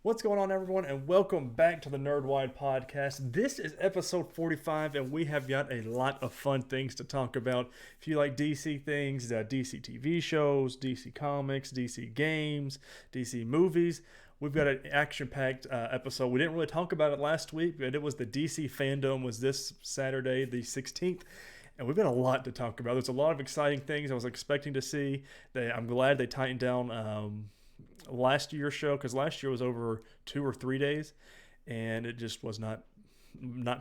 What's going on, everyone, and welcome back to the NerdWide podcast. This is episode 45, and we have got a lot of fun things to talk about. If you like DC things, DC TV shows, DC comics, DC games, DC movies, we've got an action-packed episode. We didn't really talk about it last week, but it was the DC Fandome was this Saturday, the 16th. And we've got a lot to talk about. There's a lot of exciting things I was expecting to see. I'm glad they tightened down last year's show, because last year was over 2 or 3 days and it just was not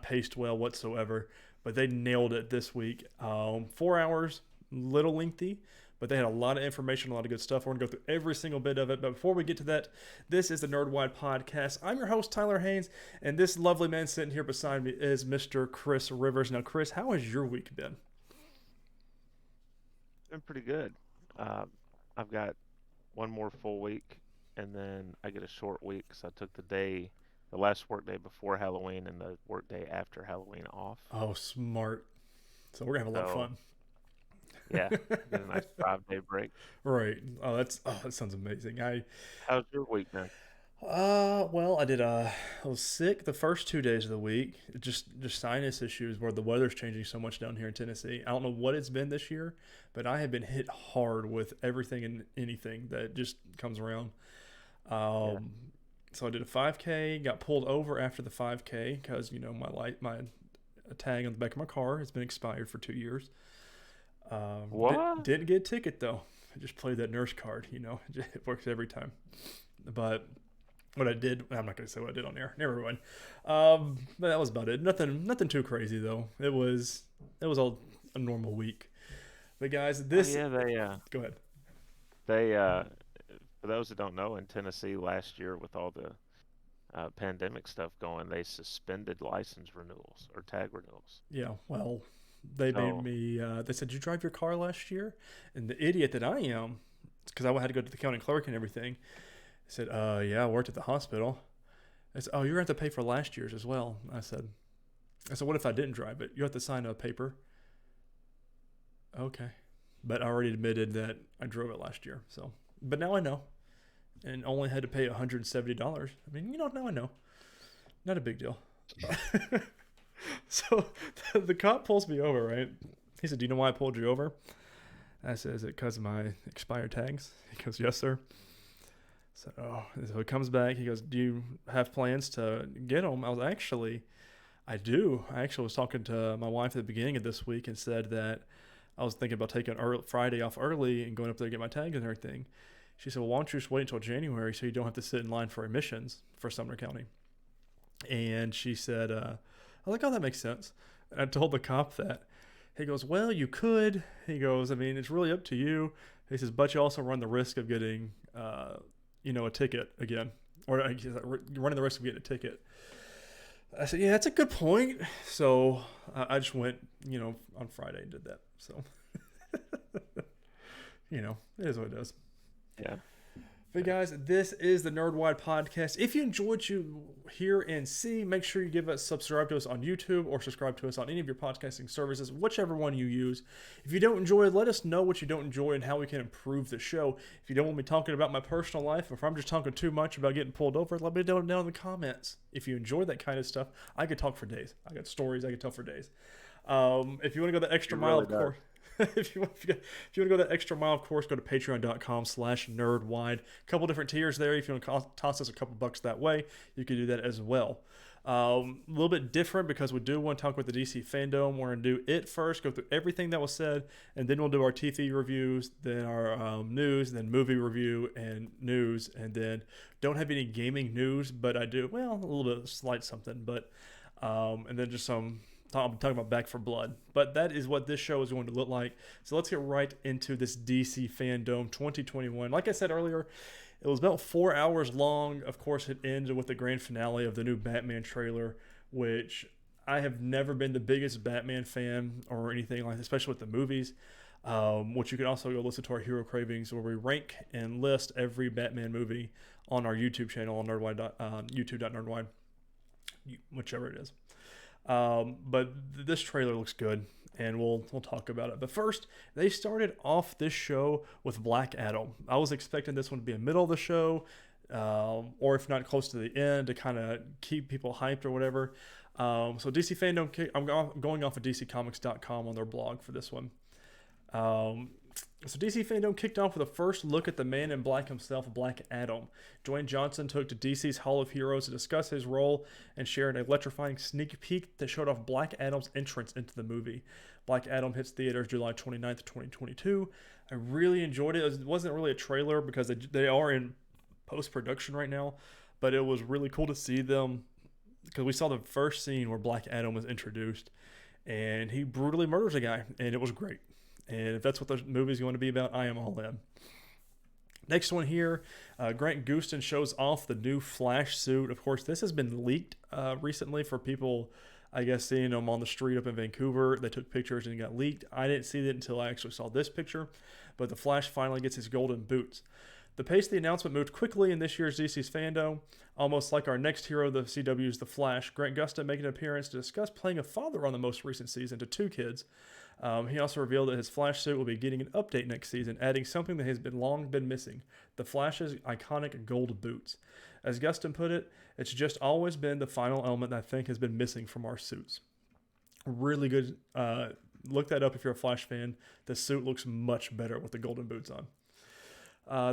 paced well whatsoever, but they nailed it this week. 4 hours, little lengthy, but they had a lot of information, a lot of good stuff. We're gonna go through every single bit of it, but before we get to that, this is the NerdWide podcast. I'm your host, Tyler Haynes, and this lovely man sitting here beside me is Mr. Chris Rivers. Now, Chris, how has your week been? Been pretty good. I've got one more full week, and then I get a short week. So I took the last work day before Halloween and the work day after Halloween off. Oh, smart. So we're gonna have a lot of fun. Yeah, get a nice 5-day break. Right. That sounds amazing. How's your week, man? Well, I was sick the first 2 days of the week. Just sinus issues where the weather's changing so much down here in Tennessee. I don't know what it's been this year, but I have been hit hard with everything and anything that just comes around. So I did a 5K, got pulled over after the 5K because, my tag on the back of my car has been expired for 2 years. What? Didn't get a ticket though. I just played that nurse card, it works every time. But what I did, I'm not going to say what I did on air. Never mind. But that was about it. Nothing too crazy though. It was all a normal week. But guys, Go ahead. They for those that don't know, in Tennessee last year with all the pandemic stuff going, they suspended license renewals or tag renewals. Yeah, well, they made me. They said, "Did you drive your car last year?" And the idiot that I am, because I had to go to the county clerk and everything, said, "Yeah, I worked at the hospital." I said, "Oh, you're going to have to pay for last year's as well." I said, "What if I didn't drive it? You have to sign a paper." Okay, but I already admitted that I drove it last year. So, but now I know, and only had to pay $170. I mean, now I know. Not a big deal. So the cop pulls me over, right? He said, "Do you know why I pulled you over?" I said, "Is it because of my expired tags?" He goes, "Yes, sir." So he comes back. He goes, "Do you have plans to get them?" I do. I actually was talking to my wife at the beginning of this week and said that I was thinking about taking Friday off early and going up there to get my tags and everything. She said, "Well, why don't you just wait until January so you don't have to sit in line for admissions for Sumner County?" And she said, I was like, "Oh, that makes sense." And I told the cop that. He goes, "Well, you could." He goes, "I mean, it's really up to you." He says, "But you also run the risk of getting, a ticket again. Or you're running the risk of getting a ticket." I said, "Yeah, that's a good point." So I just went, on Friday and did that. So, it is what it is. Yeah. But guys, this is the NerdWide podcast. If you enjoyed what you hear and see, make sure you subscribe to us on YouTube or subscribe to us on any of your podcasting services, whichever one you use. If you don't enjoy it, let us know what you don't enjoy and how we can improve the show. If you don't want me talking about my personal life, or if I'm just talking too much about getting pulled over, let me know down in the comments. If you enjoy that kind of stuff, I could talk for days. I got stories I could tell for days. If you want to go the extra mile, of course. If you want to go that extra mile, of course, go to patreon.com/nerdwide. A couple different tiers there. If you want to toss us a couple bucks that way, you can do that as well. A little bit different because we do want to talk about the DC Fandome. We're going to do it first, go through everything that was said, and then we'll do our TV reviews, then our news, then movie review and news, and then don't have any gaming news, but I do, well, a little bit of slight something, but and then just some... I'm talking about Back for Blood. But that is what this show is going to look like. So let's get right into this DC Fandome 2021. Like I said earlier, it was about 4 hours long. Of course, it ended with the grand finale of the new Batman trailer, which I have never been the biggest Batman fan or anything like that, especially with the movies. Which you can also go listen to our Hero Cravings, where we rank and list every Batman movie on our YouTube channel on NerdWide, youtube.nerdwide, whichever it is. But this trailer looks good, and we'll talk about it. But first, they started off this show with Black Adam. I was expecting this one to be a middle of the show, or if not close to the end, to kind of keep people hyped or whatever. So DC Fandome, I'm going off of DCComics.com on their blog for this one. So DC Fandome kicked off with a first look at the Man in Black himself, Black Adam. Dwayne Johnson took to DC's Hall of Heroes to discuss his role and share an electrifying sneak peek that showed off Black Adam's entrance into the movie. Black Adam hits theaters July 29th, 2022. I really enjoyed it. It wasn't really a trailer because they are in post-production right now, but it was really cool to see them because we saw the first scene where Black Adam was introduced and he brutally murders a guy, and it was great. And if that's what the movie's going to be about, I am all in. Next one here, Grant Gustin shows off the new Flash suit. Of course, this has been leaked recently for people, I guess, seeing him on the street up in Vancouver. They took pictures and it got leaked. I didn't see it until I actually saw this picture. But the Flash finally gets his golden boots. The pace of the announcement moved quickly in this year's DC's Fandome. Almost like our next hero of the CW's The Flash, Grant Gustin making an appearance to discuss playing a father on the most recent season to 2 kids. He also revealed that his Flash suit will be getting an update next season, adding something that has long been missing, the Flash's iconic gold boots. As Gustin put it, it's just always been the final element that I think has been missing from our suits. Really good. Look that up if you're a Flash fan. The suit looks much better with the golden boots on.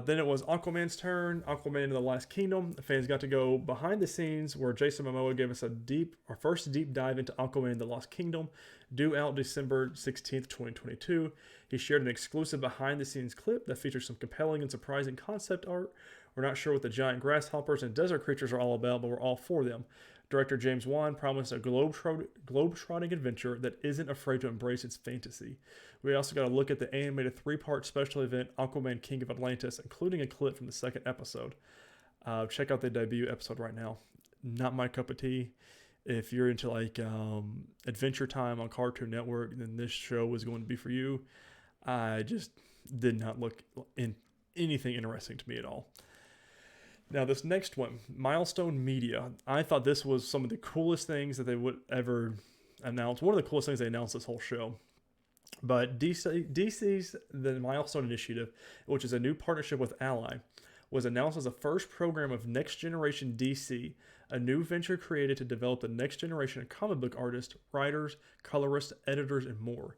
Then it was Aquaman's turn. Aquaman in the Last Kingdom. The fans got to go behind the scenes where Jason Momoa gave us our first deep dive into Aquaman in the Lost Kingdom, due out December 16th, 2022. He shared an exclusive behind the scenes clip that features some compelling and surprising concept art. We're not sure what the giant grasshoppers and desert creatures are all about, but we're all for them. Director James Wan promised a globe-trotting adventure that isn't afraid to embrace its fantasy. We also got a look at the animated 3-part special event Aquaman King of Atlantis, including a clip from the second episode. Check out the debut episode right now. Not my cup of tea. If you're into like Adventure Time on Cartoon Network, then this show is going to be for you. I just did not look in anything interesting to me at all. Now, this next one, Milestone Media. I thought this was some of the coolest things that they would ever announce. One of the coolest things they announced this whole show. But DC's The Milestone Initiative, which is a new partnership with Ally, was announced as the first program of Next Generation DC, a new venture created to develop the next generation of comic book artists, writers, colorists, editors, and more.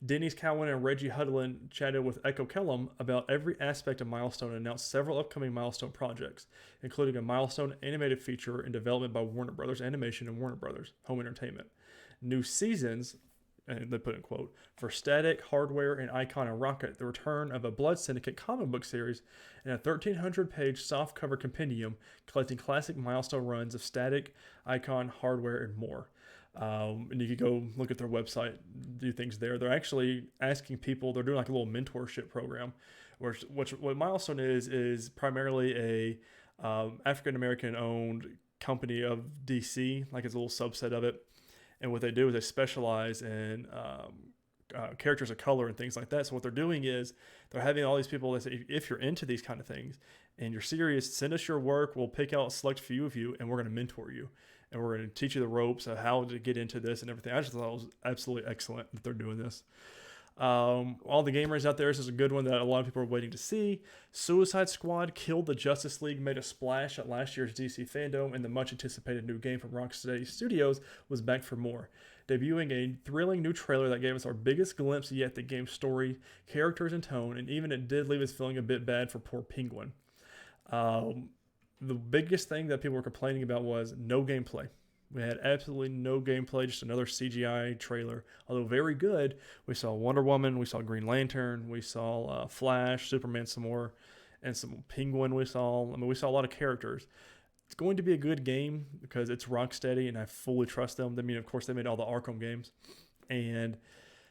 Denise Cowan and Reggie Hudlin chatted with Echo Kellum about every aspect of Milestone and announced several upcoming Milestone projects, including a Milestone animated feature in development by Warner Brothers Animation and Warner Brothers Home Entertainment. New seasons, and they put in quote, for Static, Hardware, and Icon and Rocket, the return of a Blood Syndicate comic book series, and a 1,300-page softcover compendium collecting classic Milestone runs of Static, Icon, Hardware, and more. And you could go look at their website, do things there. They're actually asking people, they're doing like a little mentorship program, what Milestone is primarily a African-American owned company of DC, like it's a little subset of it. And what they do is they specialize in characters of color and things like that. So what they're doing is they're having all these people that say, if you're into these kind of things and you're serious, send us your work. We'll pick out a select few of you and we're going to mentor you. And we're going to teach you the ropes of how to get into this and everything. I just thought it was absolutely excellent that they're doing this. All the gamers out there, this is a good one that a lot of people are waiting to see. Suicide Squad Killed the Justice League made a splash at last year's DC Fandome, and the much anticipated new game from Rocksteady Studios was back for more, debuting a thrilling new trailer that gave us our biggest glimpse yet at the game's story, characters, and tone, and even it did leave us feeling a bit bad for poor Penguin. The biggest thing that people were complaining about was no gameplay. We had absolutely no gameplay, just another CGI trailer. Although very good, we saw Wonder Woman, we saw Green Lantern, we saw Flash, Superman some more, and some Penguin we saw. I mean, we saw a lot of characters. It's going to be a good game because it's Rocksteady, and I fully trust them. I mean, of course, they made all the Arkham games. And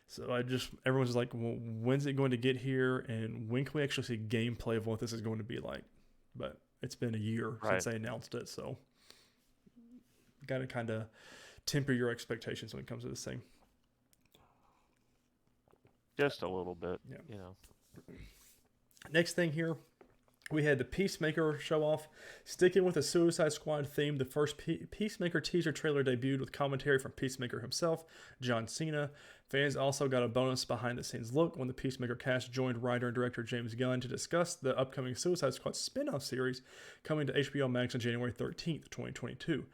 so everyone's just like, well, when's it going to get here? And when can we actually see gameplay of what this is going to be like? But it's been a year since they announced it, so got to kind of temper your expectations when it comes to this thing. Just a little bit, yeah. you know. Next thing here, We had the Peacemaker show off. Sticking with the Suicide Squad theme, the first Peacemaker teaser trailer debuted with commentary from Peacemaker himself, John Cena. Fans also got a bonus behind the scenes look when the Peacemaker cast joined writer and director James Gunn to discuss the upcoming Suicide Squad spin off series coming to HBO Max on January 13th, 2022.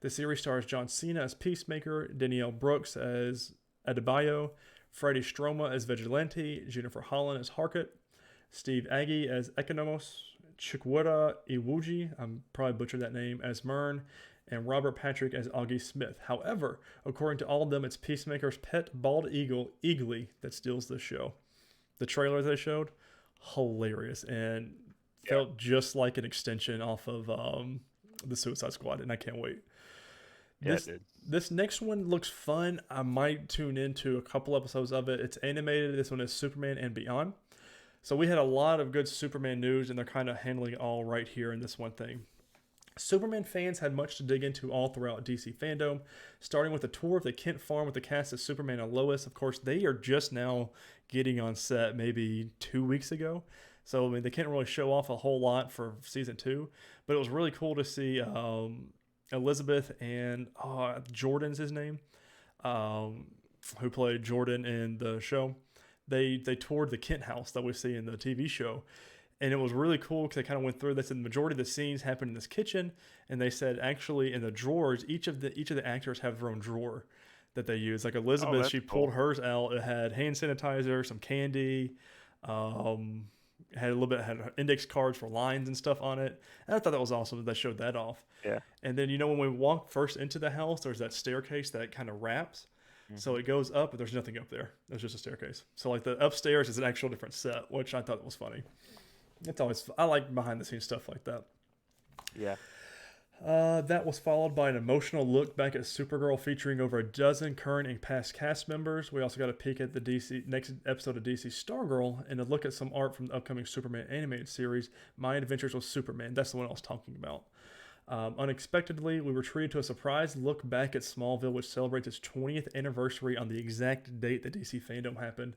The series stars John Cena as Peacemaker, Danielle Brooks as Adebayo, Freddie Stroma as Vigilante, Jennifer Holland as Harcourt, Steve Agee as Economos, Chukwuka Iwuji, I'm probably butchered that name, as Myrn, and Robert Patrick as Augie Smith. However, according to all of them, it's Peacemaker's pet bald eagle, Eagly, that steals the show. The trailer they showed, hilarious, and felt just like an extension off of the Suicide Squad, and I can't wait. Yeah, it did. This next one looks fun. I might tune into a couple episodes of it. It's animated. This one is Superman and Beyond. So we had a lot of good Superman news, and they're kind of handling it all right here in this one thing. Superman fans had much to dig into all throughout DC Fandome, starting with a tour of the Kent farm with the cast of Superman and Lois. Of course, they are just now getting on set maybe 2 weeks ago. So, I mean, they can't really show off a whole lot for season 2, but it was really cool to see Elizabeth and Jordan's his name, who played Jordan in the show. They toured the Kent house that we see in the TV show, and it was really cool because they kind of went through this. And the majority of the scenes happened in this kitchen, and they said actually in the drawers, each of the actors have their own drawer that they use. Like Elizabeth, she pulled hers out. It had hand sanitizer, some candy, had index cards for lines and stuff on it. And I thought that was awesome that they showed that off. Yeah. And then when we walk first into the house, there's that staircase that kind of wraps. So it goes up, but there's nothing up there. There's just a staircase. So like the upstairs is an actual different set, which I thought was funny. I like behind the scenes stuff like that. Yeah. That was followed by an emotional look back at Supergirl featuring over a dozen current and past cast members. We also got a peek at the next episode of DC Stargirl and a look at some art from the upcoming Superman animated series, My Adventures with Superman. That's the one I was talking about. Unexpectedly, we were treated to a surprise look back at Smallville, which celebrates its 20th anniversary on the exact date that DC Fandome happened.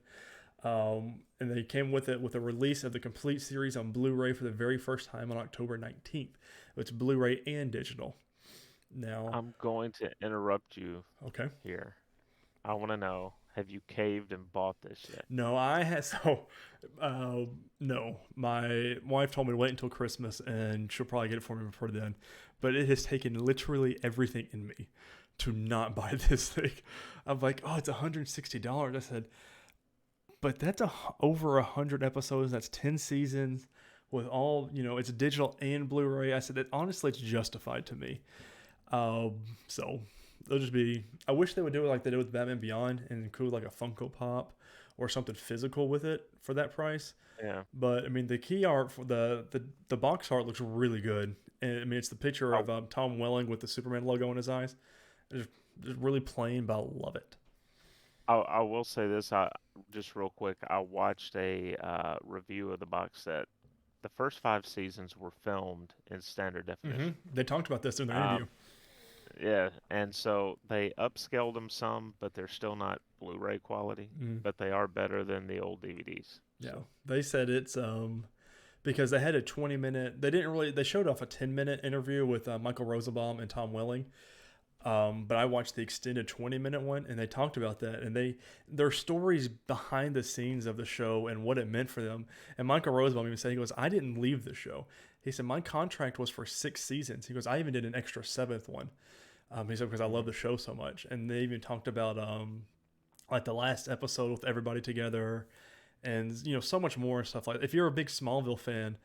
And they came with it with a release of the complete series on Blu-ray for the very first time on October 19th. It's Blu-ray and digital. Now, I'm going to interrupt you here. I want to know, have you caved and bought this yet? No, I had no. My wife told me to wait until Christmas, and she'll probably get it for me before then. But it has taken literally everything in me to not buy this thing. I'm like, oh, it's $160. I said, but that's over 100 episodes. That's 10 seasons with all, it's digital and Blu-ray. I said that honestly, it's justified to me. So they'll just be. I wish they would do it like they did with Batman Beyond and include like a Funko Pop or something physical with it for that price. Yeah. But I mean, the key art for the box art looks really good. And I mean, it's the picture of Tom Welling with the Superman logo in his eyes. It's just really plain, but I love it. I will say this, just real quick. I watched a review of the box set. The first 5 seasons were filmed in standard definition. Mm-hmm. They talked about this in the interview. Yeah, and so they upscaled them some, but they're still not Blu-ray quality. But they are better than the old DVDs. Yeah, so. They said it's because they had a 20-minute. They showed off a 10-minute interview with Michael Rosenbaum and Tom Welling. But I watched the extended 20-minute one, and they talked about that, and their stories behind the scenes of the show and what it meant for them. And Michael Rosenbaum even said, he goes, I didn't leave the show. He said, my contract was for 6 seasons. He goes, I even did an extra 7th one. He said, because I love the show so much. And they even talked about like the last episode with everybody together, and so much more and stuff like that. If you're a big Smallville fan,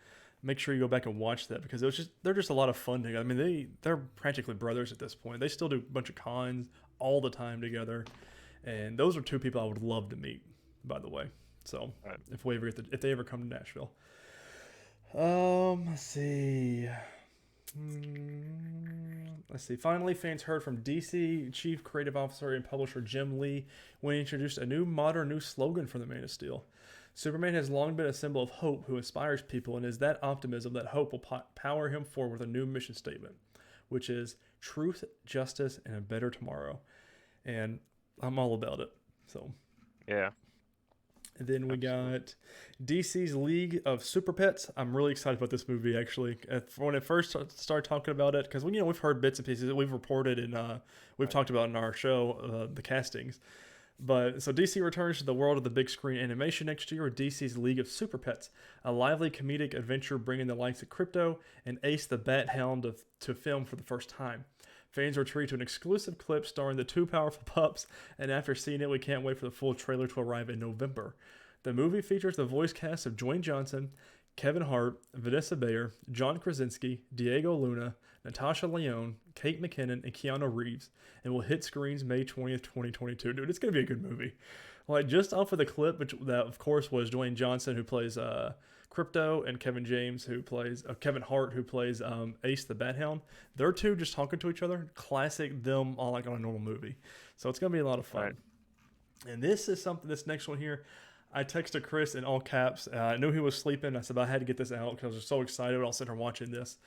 make sure you go back and watch that, because they're just a lot of fun together. I mean, they're practically brothers at this point. They still do a bunch of cons all the time together, and those are 2 people I would love to meet, by the way. So right. if they ever come to Nashville, let's see. Finally, fans heard from DC Chief Creative Officer and Publisher Jim Lee when he introduced a new slogan for the Man of Steel. Superman has long been a symbol of hope who inspires people, and is that optimism that hope will power him forward with a new mission statement, which is truth, justice, and a better tomorrow. And I'm all about it. So yeah. And then we Absolutely. got DC's League of Super Pets. I'm really excited about this movie, actually. When I first started talking about it, because we've heard bits and pieces that we've reported and we've Right. talked about in our show, the castings. But so DC returns to the world of the big screen animation next year with DC's League of Super Pets, a lively comedic adventure bringing the likes of Crypto and Ace the Bat Hound to film for the first time. Fans retreat to an exclusive clip starring the two powerful pups, and after seeing it, we can't wait for the full trailer to arrive in November. The movie features the voice cast of Dwayne Johnson, Kevin Hart, Vanessa Bayer, John Krasinski, Diego Luna, Natasha Lyonne, Kate McKinnon, and Keanu Reeves, and will hit screens May 20th, 2022. Dude, it's going to be a good movie. Like, just off of the clip, which that, of course, was Dwayne Johnson, who plays Crypto, and Kevin Hart, who plays Ace the Bat Hound. They're two just talking to each other. Classic them all like on a normal movie. So it's going to be a lot of fun. Right. And this next one here, I texted Chris in all caps. I knew he was sleeping. I said I had to get this out because I was so excited. I'll sit here watching this.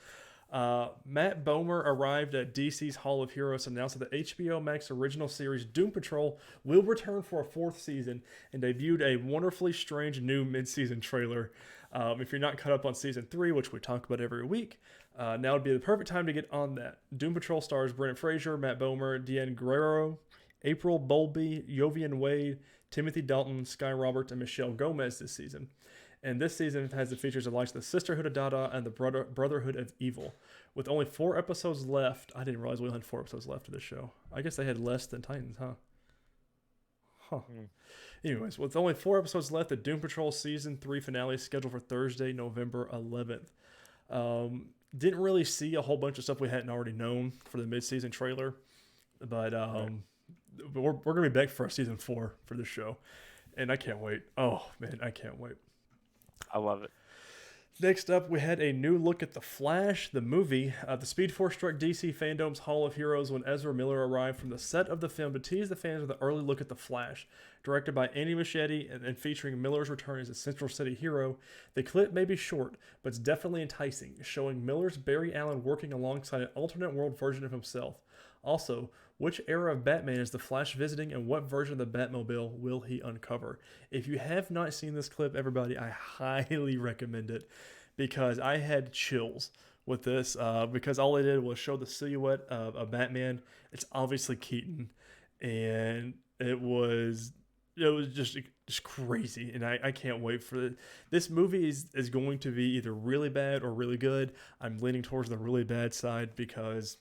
Matt Bomer arrived at DC's Hall of Heroes and announced that the HBO Max original series Doom Patrol will return for a fourth season and debuted a wonderfully strange new mid-season trailer. If you're not caught up on season 3, which we talk about every week, now would be the perfect time to get on that. Doom Patrol stars Brendan Fraser, Matt Bomer, Deanne Guerrero, April Bowlby, Jovian Wade, Timothy Dalton, Sky Roberts, and Michelle Gomez this season. And this season has the features of like the Sisterhood of Dada and the Brotherhood of Evil. With only 4 episodes left, I didn't realize we only had 4 episodes left of this show. I guess they had less than Titans, huh? Mm. Anyways, with only 4 episodes left, the Doom Patrol Season 3 finale is scheduled for Thursday, November 11th. Didn't really see a whole bunch of stuff we hadn't already known for the mid-season trailer. But we're going to be back for Season 4 for this show. And I can't wait. Oh, man, I can't wait. I love it. Next up, we had a new look at The Flash, the movie. The Speed Force struck DC Fandome's Hall of Heroes when Ezra Miller arrived from the set of the film to tease the fans with an early look at The Flash. Directed by Andy Muschietti and featuring Miller's return as a Central City hero, the clip may be short, but it's definitely enticing, showing Miller's Barry Allen working alongside an alternate world version of himself. Also, which era of Batman is the Flash visiting, and what version of the Batmobile will he uncover? If you have not seen this clip, everybody, I highly recommend it because I had chills with this because all they did was show the silhouette of Batman. It's obviously Keaton, and it was just crazy, and I can't wait for it. This movie is going to be either really bad or really good. I'm leaning towards the really bad side because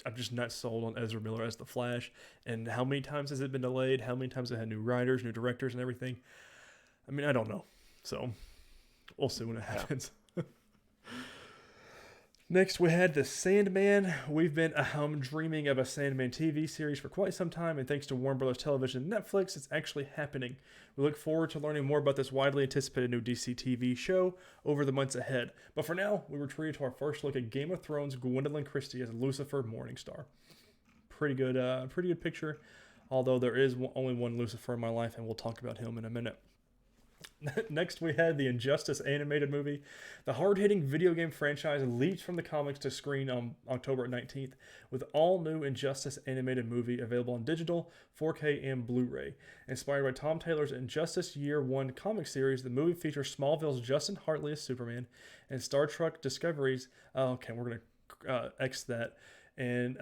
I'm just not sold on Ezra Miller as the Flash. And how many times has it been delayed? How many times have it had new writers, new directors, and everything? I mean, I don't know. So we'll see when it happens. Next, we had the Sandman. We've been dreaming of a Sandman TV series for quite some time, and thanks to Warner Brothers Television and Netflix, it's actually happening. We look forward to learning more about this widely anticipated new DC TV show over the months ahead. But for now, we retreat to our first look at Game of Thrones' Gwendolyn Christie as Lucifer Morningstar. Pretty good picture, although there is only one Lucifer in my life, and we'll talk about him in a minute. Next, we had the Injustice animated movie. The hard-hitting video game franchise leaps from the comics to screen on October 19th, with all new Injustice animated movie available on digital, 4K, and Blu-ray. Inspired by Tom Taylor's Injustice Year 1 comic series, the movie features Smallville's Justin Hartley as Superman and Star Trek Discovery's... okay, we're going to X that. And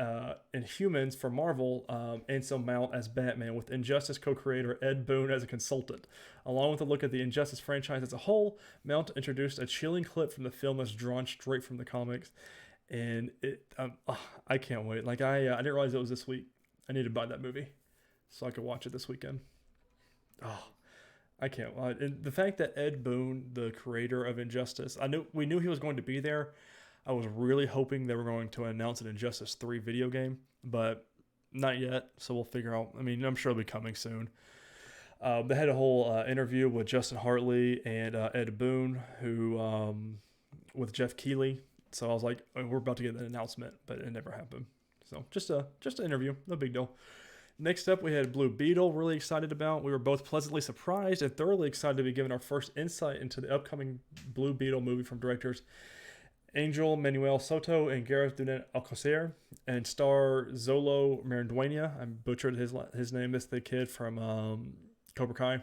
Humans for Marvel, Anselm Mount as Batman, with Injustice co-creator Ed Boon as a consultant. Along with a look at the Injustice franchise as a whole, Mount introduced a chilling clip from the film that's drawn straight from the comics, and I can't wait. Like I didn't realize it was this week. I need to buy that movie so I could watch it this weekend. Oh, I can't. And the fact that Ed Boon, the creator of Injustice, we knew he was going to be there. I was really hoping they were going to announce an Injustice 3 video game, but not yet, so we'll figure out. I mean, I'm sure it'll be coming soon. They had a whole interview with Justin Hartley and Ed Boon, with Jeff Keighley. So I was like, we're about to get an announcement, but it never happened. So just an interview, no big deal. Next up, we had Blue Beetle, really excited about. We were both pleasantly surprised and thoroughly excited to be given our first insight into the upcoming Blue Beetle movie from directors Angel Manuel Soto and Gareth Dunet Alcocer, and star Zolo Maranduena. I butchered his name. That's the kid from Cobra Kai.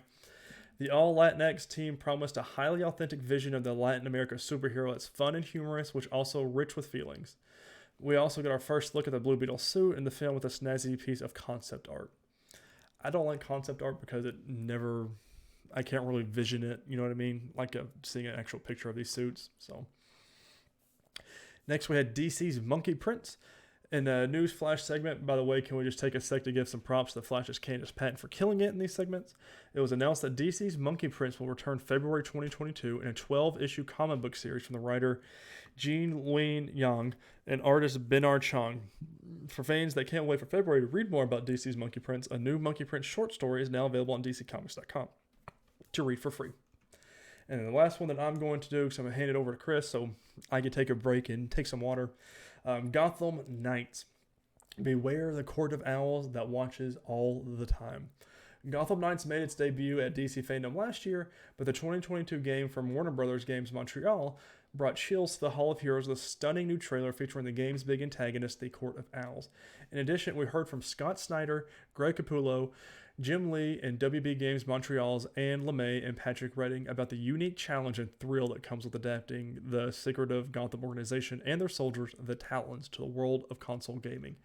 The all Latinx team promised a highly authentic vision of the Latin America superhero that's fun and humorous, which also rich with feelings. We also get our first look at the Blue Beetle suit in the film with a snazzy piece of concept art. I don't like concept art because I can't really vision it, you know what I mean? Like seeing an actual picture of these suits. So next we had DC's Monkey Prince. In the news flash segment, by the way, can we just take a sec to give some props to Flash's Candace Patton for killing it in these segments? It was announced that DC's Monkey Prince will return February 2022 in a 12-issue comic book series from the writer Jean Luen Yang and artist Bernard Chang. For fans that can't wait for February to read more about DC's Monkey Prince, a new Monkey Prince short story is now available on DCComics.com to read for free. And then the last one that I'm going to do, because I'm going to hand it over to Chris so I can take a break and take some water. Gotham Knights. Beware the Court of Owls that watches all the time. Gotham Knights made its debut at DC Fandome last year, but the 2022 game from Warner Brothers Games Montreal brought chills to the Hall of Heroes with a stunning new trailer featuring the game's big antagonist, the Court of Owls. In addition, we heard from Scott Snyder, Greg Capullo, Jim Lee, and WB Games Montreal's Anne LeMay and Patrick Redding about the unique challenge and thrill that comes with adapting the secretive Gotham organization and their soldiers, the Talons, to the world of console gaming.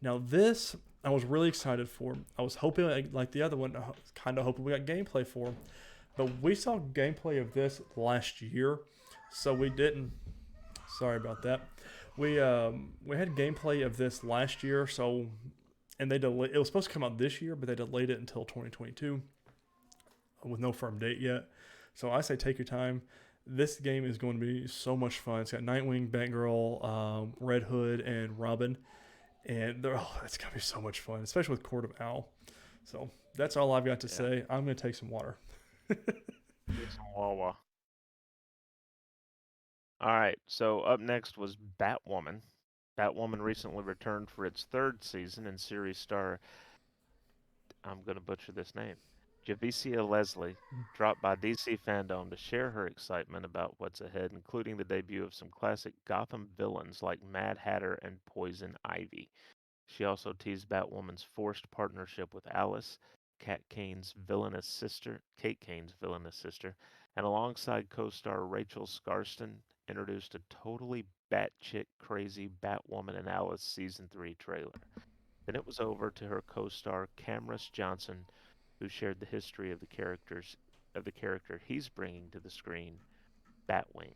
Now this, I was really excited for. I was hoping, like the other one, kind of hoping we got gameplay for. But we saw gameplay of this last year, so we didn't. Sorry about that. We had gameplay of this last year, so... And it was supposed to come out this year, but they delayed it until 2022 with no firm date yet. So I say take your time. This game is going to be so much fun. It's got Nightwing, Batgirl, Red Hood, and Robin. And it's going to be so much fun, especially with Court of Owl. So that's all I've got to say. I'm going to take some water. Get some Wawa. All right, so up next was Batwoman. Batwoman recently returned for its third season, and series star, I'm going to butcher this name, Javicia Leslie, dropped by DC Fandome to share her excitement about what's ahead, including the debut of some classic Gotham villains like Mad Hatter and Poison Ivy. She also teased Batwoman's forced partnership with Alice, Kate Kane's villainous sister, and alongside co-star Rachel Skarsten, introduced a totally batshit crazy Batwoman and Alice Season 3 trailer. Then it was over to her co-star Cameron Johnson, who shared the history of the character he's bringing to the screen, Batwing.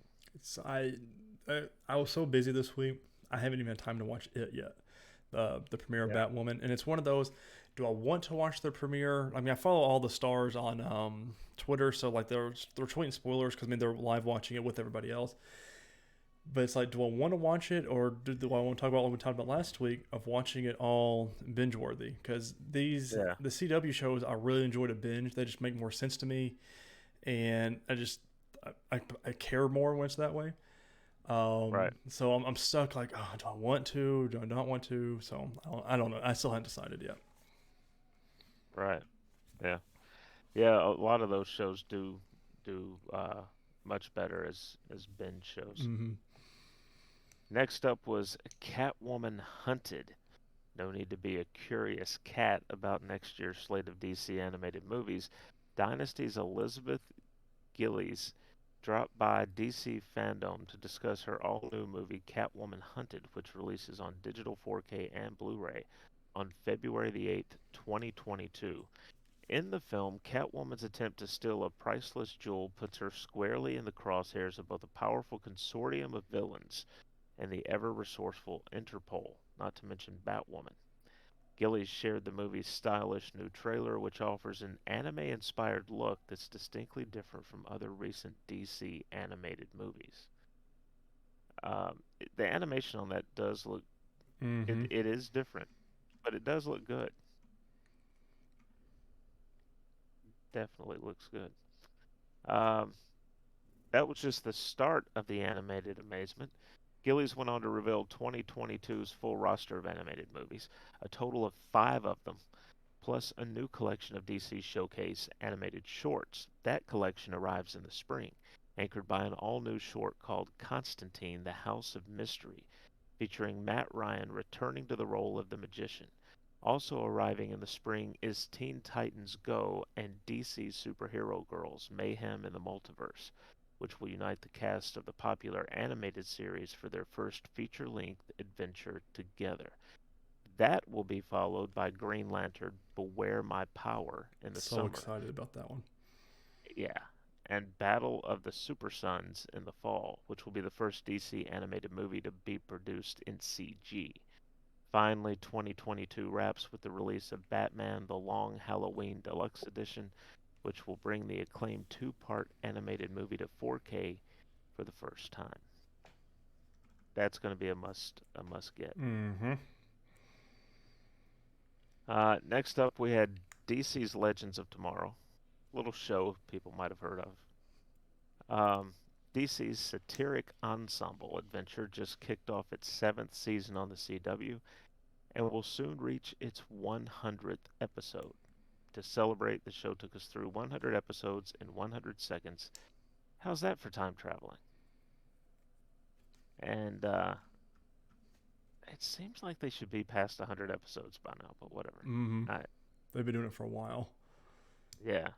I was so busy this week, I haven't even had time to watch it yet. The premiere of Batwoman, and it's one of those. Do I want to watch the premiere? I mean, I follow all the stars on Twitter, so like they're tweeting spoilers because they're live watching it with everybody else. But it's like, do I want to watch it, or do I want to talk about what we talked about last week of watching it all binge worthy? Because the CW shows I really enjoy to binge. They just make more sense to me, and I care more when it's that way. Right. So I'm stuck like, oh, do I want to? Do I not want to? So I don't know. I still haven't decided yet. Right. Yeah. Yeah. A lot of those shows do much better as binge shows. Mm-hmm. Next up was Catwoman Hunted. No need to be a curious cat about next year's slate of DC animated movies. Dynasty's Elizabeth Gillies dropped by DC Fandome to discuss her all-new movie Catwoman Hunted, which releases on digital 4K and Blu-ray on February the 8th, 2022. In the film, Catwoman's attempt to steal a priceless jewel puts her squarely in the crosshairs of both a powerful consortium of villains and the ever-resourceful Interpol, not to mention Batwoman. Gillies shared the movie's stylish new trailer, which offers an anime-inspired look that's distinctly different from other recent DC animated movies. The animation on that does look... Mm-hmm. It is different, but it does look good. Definitely looks good. That was just the start of the animated amazement. Gillies went on to reveal 2022's full roster of animated movies, a total of 5 of them, plus a new collection of DC Showcase animated shorts. That collection arrives in the spring, anchored by an all-new short called Constantine, the House of Mystery, featuring Matt Ryan returning to the role of the magician. Also arriving in the spring is Teen Titans Go and DC Superhero Girls Mayhem in the Multiverse, which will unite the cast of the popular animated series for their first feature length adventure together. That will be followed by Green Lantern Beware My Power in the So summer. excited about that one. Yeah. And Battle of the Super Sons in the fall, which will be the first DC animated movie to be produced in CG. Finally, 2022 wraps with the release of Batman The Long Halloween Deluxe Edition, which will bring the acclaimed two-part animated movie to 4K for the first time. That's going to be a must get. Mm-hmm. Next up, we had DC's Legends of Tomorrow, little show people might have heard of. DC's satiric ensemble adventure just kicked off its seventh season on the CW and will soon reach its 100th episode. To celebrate, the show took us through 100 episodes in 100 seconds. How's that for time traveling? And it seems like they should be past 100 episodes by now, but whatever. Mm-hmm. I, They've been doing it for a while. yeah.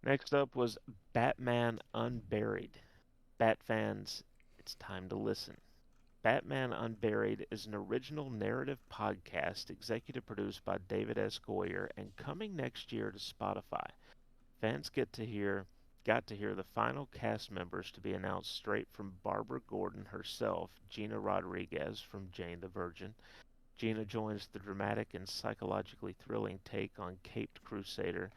Next up was Batman Unburied. Bat fans, it's time to listen. Batman Unburied is an original narrative podcast executive produced by David S. Goyer and coming next year to Spotify. Fans got to hear the final cast members to be announced straight from Barbara Gordon herself, Gina Rodriguez from Jane the Virgin. Gina joins the dramatic and psychologically thrilling take on Caped Crusader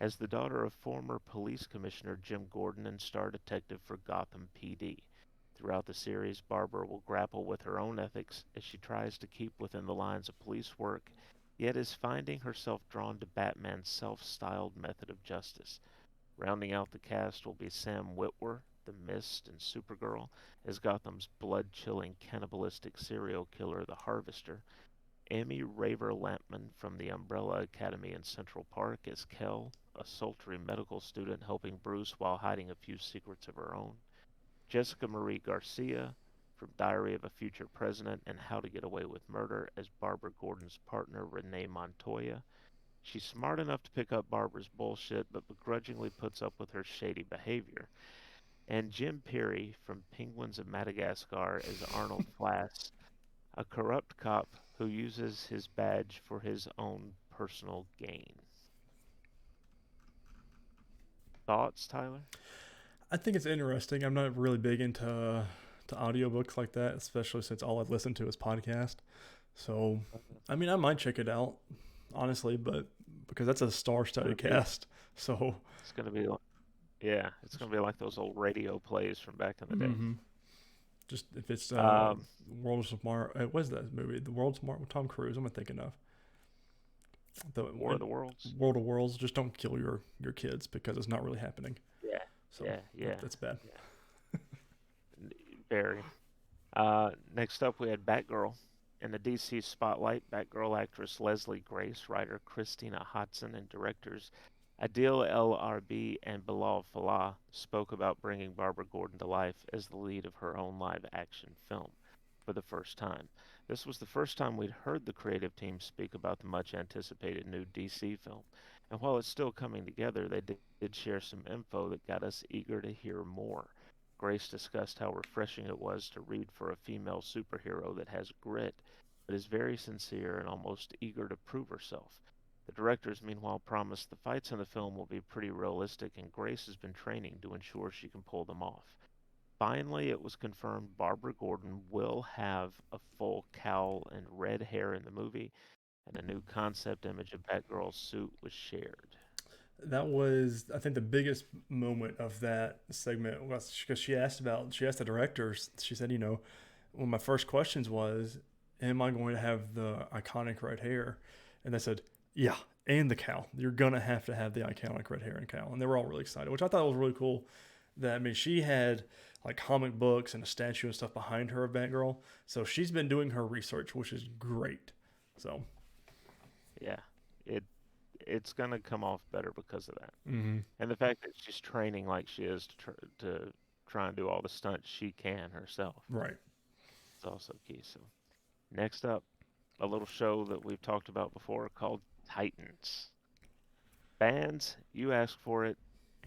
as the daughter of former police commissioner Jim Gordon and star detective for Gotham PD. Throughout the series, Barbara will grapple with her own ethics as she tries to keep within the lines of police work, yet is finding herself drawn to Batman's self-styled method of justice. Rounding out the cast will be Sam Witwer, the Mist, and Supergirl, as Gotham's blood-chilling cannibalistic serial killer, the Harvester. Amy Raver Lampman from the Umbrella Academy in Central Park as Kel, a sultry medical student helping Bruce while hiding a few secrets of her own. Jessica Marie Garcia from Diary of a Future President and How to Get Away with Murder as Barbara Gordon's partner Renee Montoya. She's smart enough to pick up Barbara's bullshit, but begrudgingly puts up with her shady behavior. And Jim Perry from Penguins of Madagascar as Arnold Flass, a corrupt cop who uses his badge for his own personal gain. Thoughts, Tyler? I think it's interesting. I'm not really big into audiobooks like that, especially since all I've listened to is podcast. So, I mean, I might check it out, honestly, but because that's a star-studded cast. So, it's gonna be, it's gonna be like those old radio plays from back in the day. mm-hmm. Just if it's Um, World of Tomorrow, what is that movie? The World of Tomorrow with Tom Cruise. Am I thinking of? War of the Worlds. World of Worlds. Just don't kill your kids because it's not really happening. Yeah, So yeah. that's bad. Yeah. Very. Next up, we had Batgirl. In the DC spotlight, Batgirl actress Leslie Grace, writer Christina Hodson, and directors Adil El-Arbi and Bilal Fallah spoke about bringing Barbara Gordon to life as the lead of her own live-action film for the first time. This was the first time we'd heard the creative team speak about the much-anticipated new DC film, and while it's still coming together, they did share some info that got us eager to hear more. Grace discussed how refreshing it was to read for a female superhero that has grit, but is very sincere and almost eager to prove herself. The directors, meanwhile, promised the fights in the film will be pretty realistic, and Grace has been training to ensure she can pull them off. Finally, it was confirmed Barbara Gordon will have a full cowl and red hair in the movie, and a new concept image of Batgirl's suit was shared. That was, I think, the biggest moment of that segment was because she asked the directors. She said, one of my first questions was, "Am I going to have the iconic red hair?" And they said, "Yeah, and the cowl. You're gonna have to have the iconic red hair and cowl." And they were all really excited, which I thought was really cool. That I mean, she had like comic books and a statue and stuff behind her of Batgirl, so she's been doing her research, which is great. So, Yeah, it's gonna come off better because of that, mm-hmm. and the fact that she's training like she is to try and do all the stunts she can herself. Right. It's also key. So, next up, a little show that we've talked about before called Titans. Fans, you asked for it,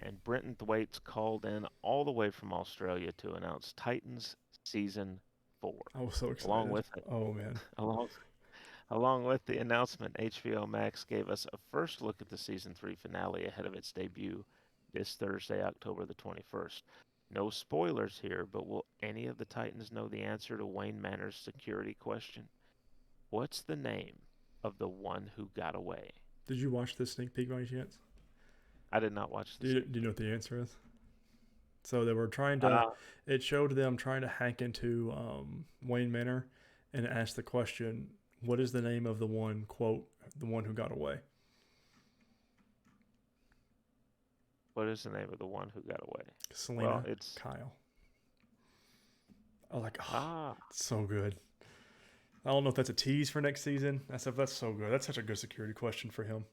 and Brenton Thwaites called in all the way from Australia to announce Titans Season 4. I was so Along excited. with it, Oh man. along, along with the announcement, HBO Max gave us a first look at the Season 3 finale ahead of its debut this Thursday, October the 21st. No spoilers here, but will any of the Titans know the answer to Wayne Manor's security question? What's the name of the one who got away? Did you watch this sneak peek by any chance? I did not watch Do this. do you know what the answer is? So they were trying to. Uh, It showed them trying to hack into Wayne Manor, and it asked the question, "What is the name of the one quote the one who got away?" what is the name of the one who got away? Well, Selena it's Kyle. I was like, oh, ah, it's so good. I don't know if that's a tease for next season. That's so good. That's such a good security question for him.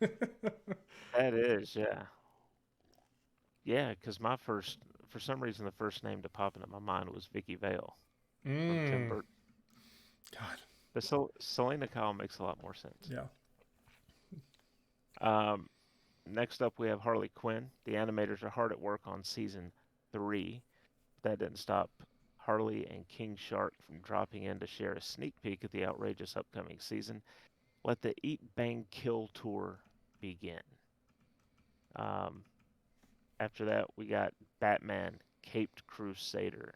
that is, yeah. Yeah, because for some reason, the first name to pop into my mind was Vicky Vale from Tim Mm. Burton. God. But Selena Kyle makes a lot more sense. Yeah. Um, Next up, we have Harley Quinn. The animators are hard at work on season 3. That didn't stop Harley and King Shark from dropping in to share a sneak peek at the outrageous upcoming season. Let the Eat, Bang, Kill tour begin. Um, After that, we got Batman, Caped Crusader.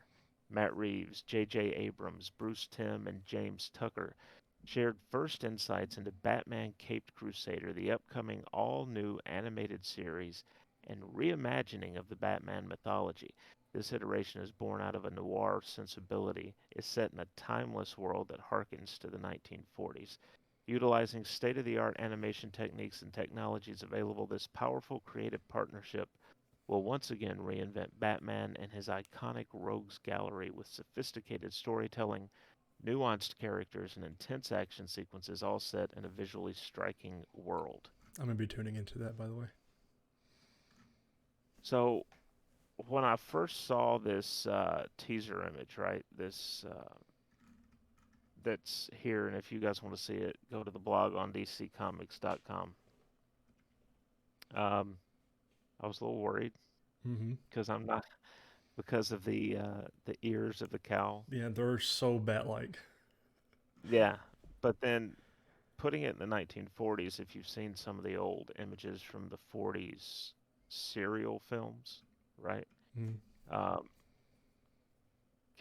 Matt Reeves, J.J. Abrams, Bruce Timm, and James Tucker shared first insights into Batman Caped Crusader, the upcoming all new animated series and reimagining of the Batman mythology. This iteration is born out of a noir sensibility, is set in a timeless world that harkens to the 1940s. Utilizing state of the art animation techniques and technologies available, this powerful creative partnership will once again reinvent Batman and his iconic rogues gallery with sophisticated storytelling, nuanced characters, and intense action sequences, all set in a visually striking world. I'm going to be tuning into that, by the way. So, when I first saw this teaser image, right, this that's here, and if you guys want to see it, go to the blog on dccomics.com. I was a little worried Mm-hmm. because I'm not because of the ears of the cow. Yeah, they're so bat-like. Yeah, but then putting it in the 1940s, if you've seen some of the old images from the 40s serial films, right? Mm. Um,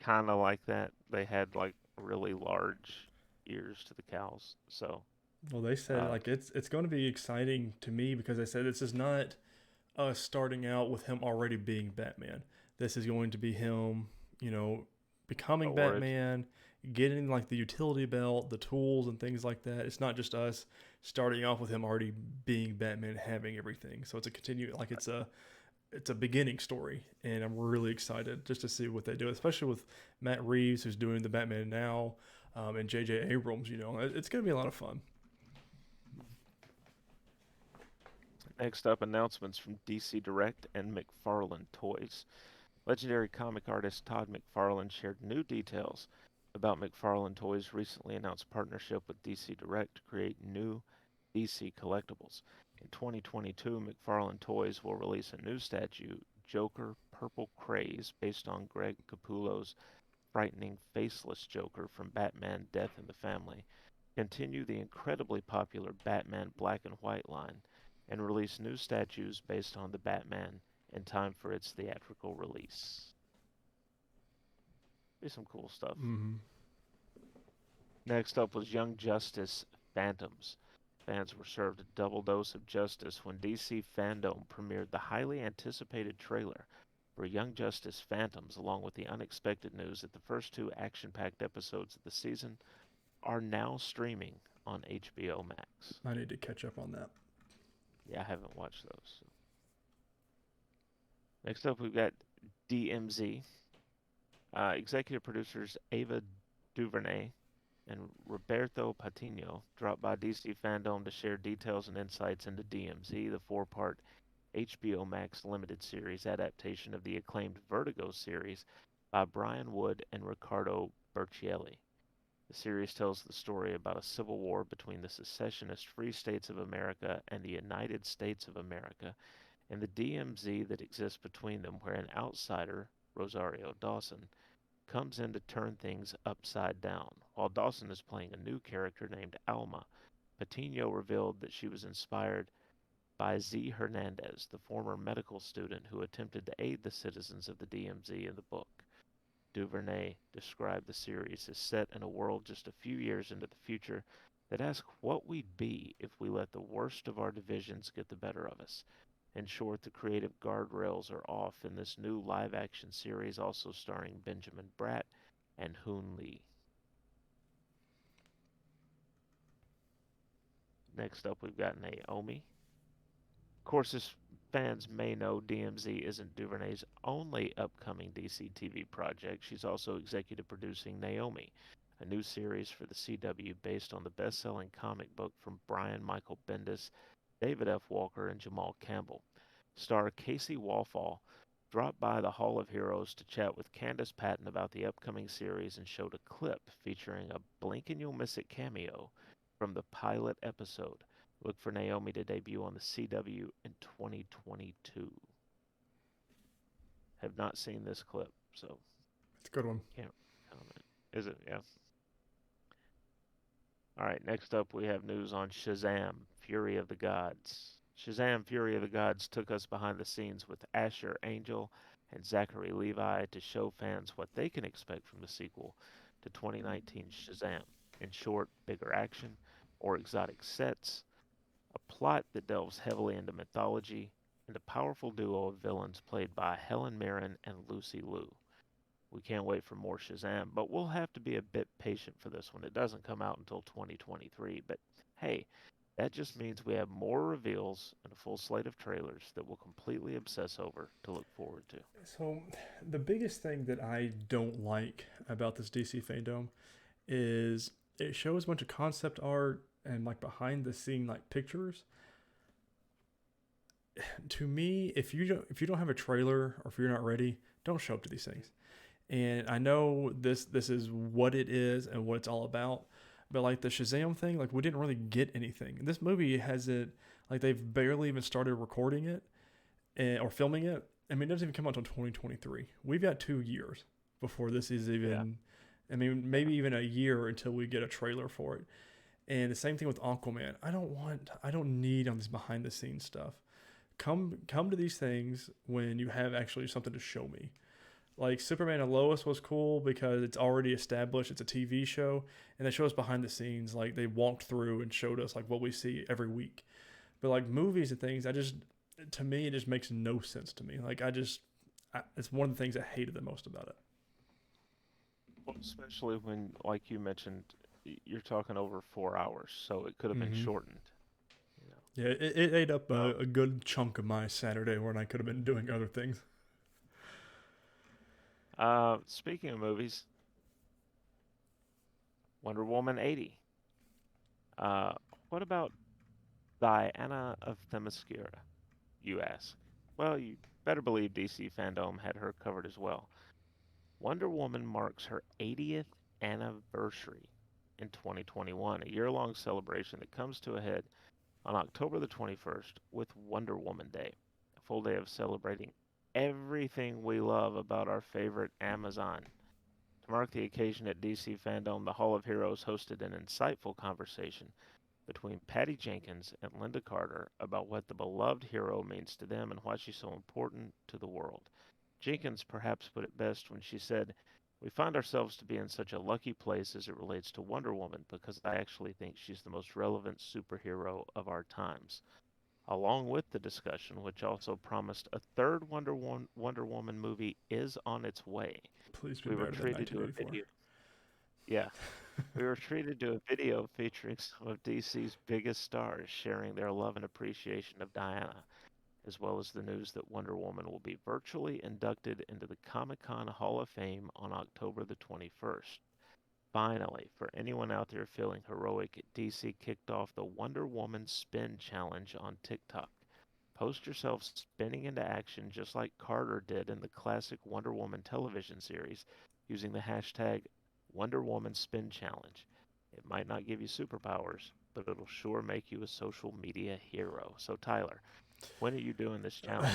kind of like that. They had like really large ears to the cows. So, Well, they said uh, like it's going to be exciting to me because they said this is not us starting out with him already being Batman. This is going to be him, the becoming origin. Batman, getting like the utility belt, the tools, and things like that. It's not just us starting off with him already being Batman, having everything. So it's a continue, like it's a beginning story, and I'm really excited just to see what they do, especially with Matt Reeves, who's doing the Batman now, and J.J. Abrams. It's going to be a lot of fun. Next up, announcements from DC Direct and McFarland Toys. Legendary comic artist Todd McFarlane shared new details about McFarlane Toys' recently announced partnership with DC Direct to create new DC collectibles. In 2022, McFarlane Toys will release a new statue, Joker Purple Craze, based on Greg Capullo's frightening faceless Joker from Batman Death in the Family, continue the incredibly popular Batman Black and White line, and release new statues based on the Batman in time for its theatrical release. Be some cool stuff. Mm-hmm. Next up was Young Justice Phantoms. Fans were served a double dose of justice when DC Fandome premiered the highly anticipated trailer for Young Justice Phantoms, along with the unexpected news that the first two action packed episodes of the season are now streaming on HBO Max. I need to catch up on that. Yeah, I haven't watched those. Next up, we've got DMZ. Executive producers Ava DuVernay and Roberto Patino dropped by DC Fandome to share details and insights into DMZ, the four-part HBO Max limited series adaptation of the acclaimed Vertigo series by Brian Wood and Riccardo Burchielli. The series tells the story about a civil war between the secessionist Free States of America and the United States of America, and the DMZ that exists between them, where an outsider, Rosario Dawson, comes in to turn things upside down. While Dawson is playing a new character named Alma, Patino revealed that she was inspired by Z. Hernandez, the former medical student who attempted to aid the citizens of the DMZ in the book. DuVernay described the series as set in a world just a few years into the future that asks what we'd be if we let the worst of our divisions get the better of us. In short, the creative guardrails are off in this new live-action series, also starring Benjamin Bratt and Hoon Lee. Next up, we've got Naomi. Of course, as fans may know, DMZ isn't DuVernay's only upcoming DC TV project. She's also executive producing Naomi, a new series for the CW based on the best-selling comic book from Brian Michael Bendis, David F. Walker, and Jamal Campbell. Star Casey Wallfall dropped by the Hall of Heroes to chat with Candace Patton about the upcoming series and showed a clip featuring a blink and you'll miss it cameo from the pilot episode. Look for Naomi to debut on the CW in 2022. Have not seen this clip, so It's a good one. can't comment. Is it? Yeah. All right, next up we have news on Shazam, Fury of the Gods. Shazam, Fury of the Gods took us behind the scenes with Asher Angel and Zachary Levi to show fans what they can expect from the sequel to 2019 Shazam. In short, bigger action, or exotic sets, a plot that delves heavily into mythology, and a powerful duo of villains played by Helen Mirren and Lucy Liu. We can't wait for more Shazam, but we'll have to be a bit patient for this one. It doesn't come out until 2023, but hey, that just means we have more reveals and a full slate of trailers that we'll completely obsess over to look forward to. So, the biggest thing that I don't like about this DC Fandome is it shows a bunch of concept art and like behind the scene like pictures. To me, if you don't have a trailer or if you're not ready, don't show up to these things. And I know this is what it is and what it's all about, but like the Shazam thing, like we didn't really get anything. This movie has it like they've barely even started recording it or filming it. I mean, it doesn't even come out until 2023. We've got 2 years before this is even. Yeah. I mean, maybe even a year until we get a trailer for it. And the same thing with Aquaman. I don't need on this behind the scenes stuff. Come to these things when you have actually something to show me. Like Superman and Lois was cool because it's already established. It's a TV show, and they show us behind the scenes. Like they walked through and showed us like what we see every week. But like movies and things, to me, it just makes no sense to me. Like it's one of the things I hated the most about it. Well, especially when, like you mentioned, you're talking over 4 hours, so it could have been Mm-hmm. shortened. You know. Yeah, it ate up a good chunk of my Saturday when I could have been doing other things. Speaking of movies, Wonder Woman 80. Uh, what about Diana of Themyscira, you ask? Well, you better believe DC Fandome had her covered as well. Wonder Woman marks her 80th anniversary in 2021, a year-long celebration that comes to a head on October the 21st with Wonder Woman Day, a full day of celebrating everything we love about our favorite Amazon. To mark the occasion at DC Fandome, the Hall of Heroes hosted an insightful conversation between Patty Jenkins and Linda Carter about what the beloved hero means to them and why she's so important to the world. Jenkins perhaps put it best when she said, "We find ourselves to be in such a lucky place as it relates to Wonder Woman because I actually think she's the most relevant superhero of our times." Along with the discussion, which also promised a third Wonder Woman movie, is on its way. Please be We were better than treated to a 1984. video. Yeah, we were treated to a video featuring some of DC's biggest stars sharing their love and appreciation of Diana, as well as the news that Wonder Woman will be virtually inducted into the Comic-Con Hall of Fame on October the 21st. Finally, for anyone out there feeling heroic, DC kicked off the Wonder Woman Spin Challenge on TikTok. Post yourself spinning into action just like Carter did in the classic Wonder Woman television series using the hashtag Wonder Woman Spin Challenge. It might not give you superpowers, but it'll sure make you a social media hero. So, Tyler, when are you doing this challenge?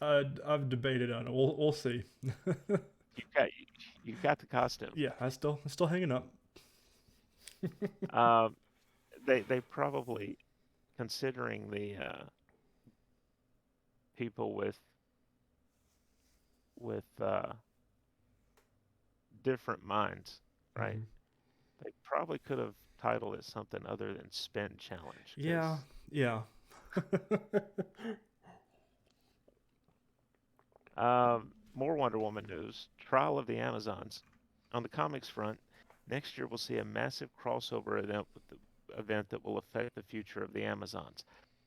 I've debated on it. We'll see. You got you got the costume. Yeah, it's still hanging up. Um, they probably, considering the people with different minds, right? Mhm. They probably could have titled it something other than Spin Challenge, Yeah, because yeah. more Wonder Woman news. Trial of the Amazons. On the comics front, next year we'll see a massive crossover event that will affect the future of the Amazons.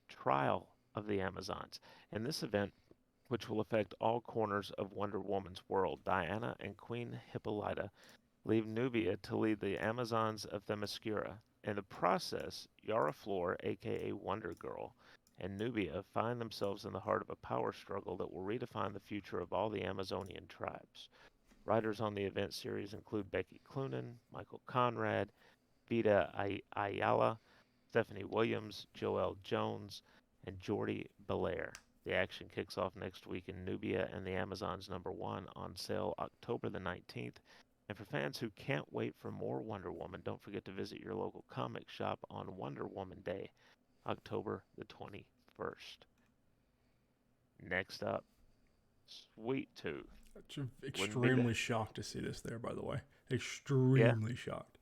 Trial of the Amazons. In this event, which will affect all corners of Wonder Woman's world, Diana and Queen Hippolyta leave Nubia to lead the Amazons of Themyscira. In the process, Yara Flor, aka Wonder Girl, and Nubia find themselves in the heart of a power struggle that will redefine the future of all the Amazonian tribes. Writers on the event series include Becky Cloonan, Michael Conrad, Vida Ayala, Stephanie Williams, Joelle Jones, and Jordi Belair. The action kicks off next week in Nubia and the Amazons #1 on sale October the 19th. And for fans who can't wait for more Wonder Woman, don't forget to visit your local comic shop on Wonder Woman Day, October the 21st. Next up, Sweet Tooth. Wouldn't be the Extremely shocked to see this there, by the way. Yeah, Extremely shocked.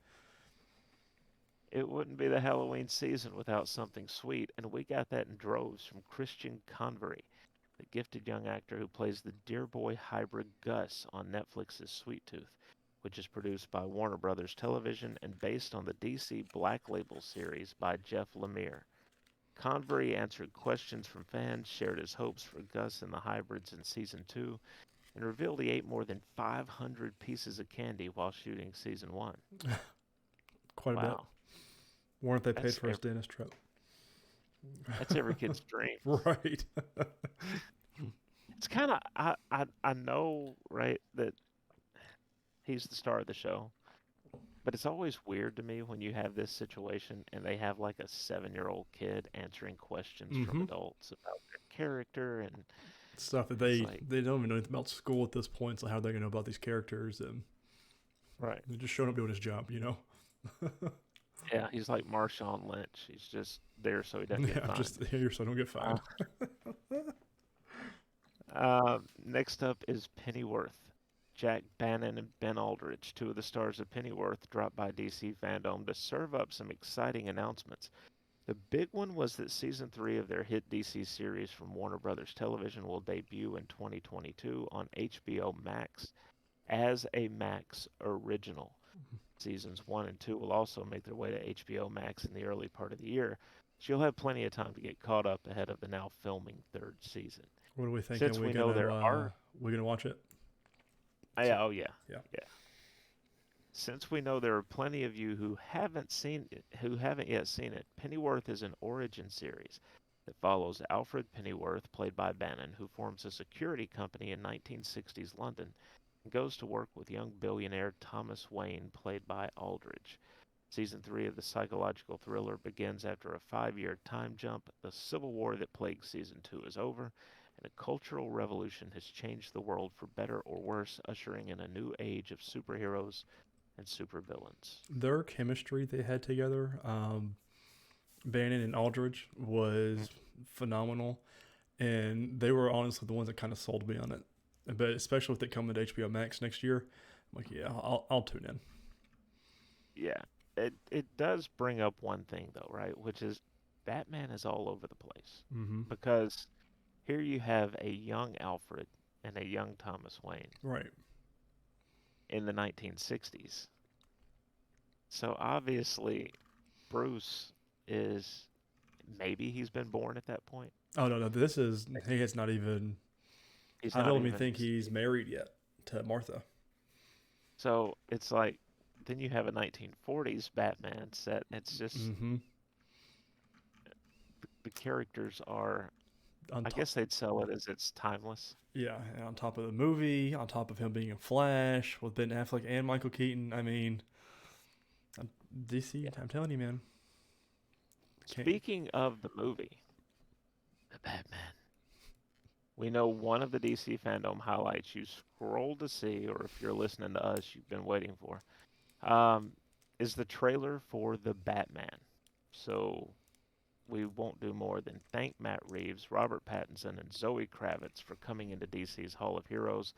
it wouldn't be the Halloween season without something sweet, and we got that in droves from Christian Convery, the gifted young actor who plays the Dear Boy hybrid Gus on Netflix's Sweet Tooth, which is produced by Warner Brothers Television and based on the DC Black Label series by Jeff Lemire. Convery answered questions from fans, shared his hopes for Gus and the hybrids in season 2, and revealed he ate more than 500 pieces of candy while shooting season 1. Quite a bit. Wow. More than they paid That's for his every, dentist trip. that's every kid's dream. Right. It's kind of I know, right, that he's the star of the show, but it's always weird to me when you have this situation and they have like a 7-year-old kid answering questions from Mm-hmm. adults about their character, and Stuff that it's like, they don't even know anything about school at this point, so how are they going to know about these characters? And right. they're just showing up doing his job, you know? Yeah, he's like Marshawn Lynch. He's just there so he doesn't get Yeah, fined. just here so I don't get Uh, fined. Next up is Pennyworth. Jack Bannon and Ben Aldridge, two of the stars of Pennyworth, dropped by DC Fandome to serve up some exciting announcements. The big one was that season 3 of their hit DC series from Warner Brothers Television will debut in 2022 on HBO Max as a Max original. Seasons 1 and 2 will also make their way to HBO Max in the early part of the year, so you'll have plenty of time to get caught up ahead of the now filming third season. What are we thinking? Since we know there are, We gonna watch it? yeah, oh yeah, Yeah. yeah. Since we know there are plenty of you who haven't yet seen it, Pennyworth is an origin series that follows Alfred Pennyworth, played by Bannon, who forms a security company in 1960s London and goes to work with young billionaire Thomas Wayne, played by Aldridge. Season 3 of the psychological thriller begins after a 5-year time jump. The civil war that plagued Season 2 is over, and a cultural revolution has changed the world for better or worse, ushering in a new age of superheroes and supervillains. Their chemistry they had together, Bannon and Aldridge, was phenomenal, and they were honestly the ones that kind of sold me on it. But especially with it coming to HBO Max next year, I'm like, yeah, I'll tune in. Yeah, it does bring up one thing though, right? Which is Batman is all over the place, Mm-hmm. because here you have a young Alfred and a young Thomas Wayne Right. in the 1960s. So obviously, Bruce is, maybe he's been born at that point. Oh no, he has not even. He's I not don't even even. think he's married yet to Martha. So it's like, then you have a 1940s Batman set. It's just Mm-hmm. the characters are On I top, guess they'd sell it as it's timeless. yeah, and on top of the movie, on top of him being in Flash with Ben Affleck and Michael Keaton. I mean, DC. Yeah. I'm telling you, man. Can't. Speaking of the movie, the Batman. We know one of the DC Fandome highlights you scroll to see, or if you're listening to us, you've been waiting for, um, is the trailer for the Batman. So we won't do more than thank Matt Reeves, Robert Pattinson, and Zoe Kravitz for coming into DC's Hall of Heroes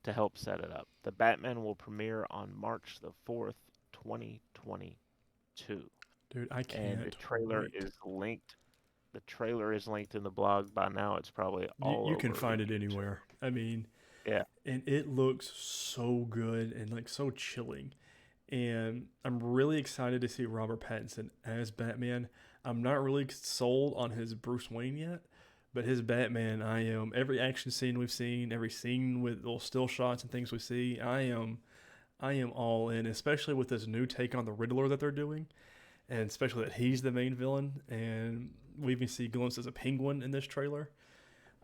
to help set it up. The Batman will premiere on March the 4th, 2022. Dude, I And the can't trailer wait. is linked. The trailer is linked in the blog. By now, it's probably all You can over find it YouTube. anywhere. I mean, Yeah. and it looks so good and like so chilling. And I'm really excited to see Robert Pattinson as Batman. I'm not really sold on his Bruce Wayne yet, but his Batman, I am. Every action scene we've seen, every scene with little still shots and things we see, I am all in. Especially with this new take on the Riddler that they're doing, and especially that he's the main villain, and we even see glimpses of Penguin in this trailer.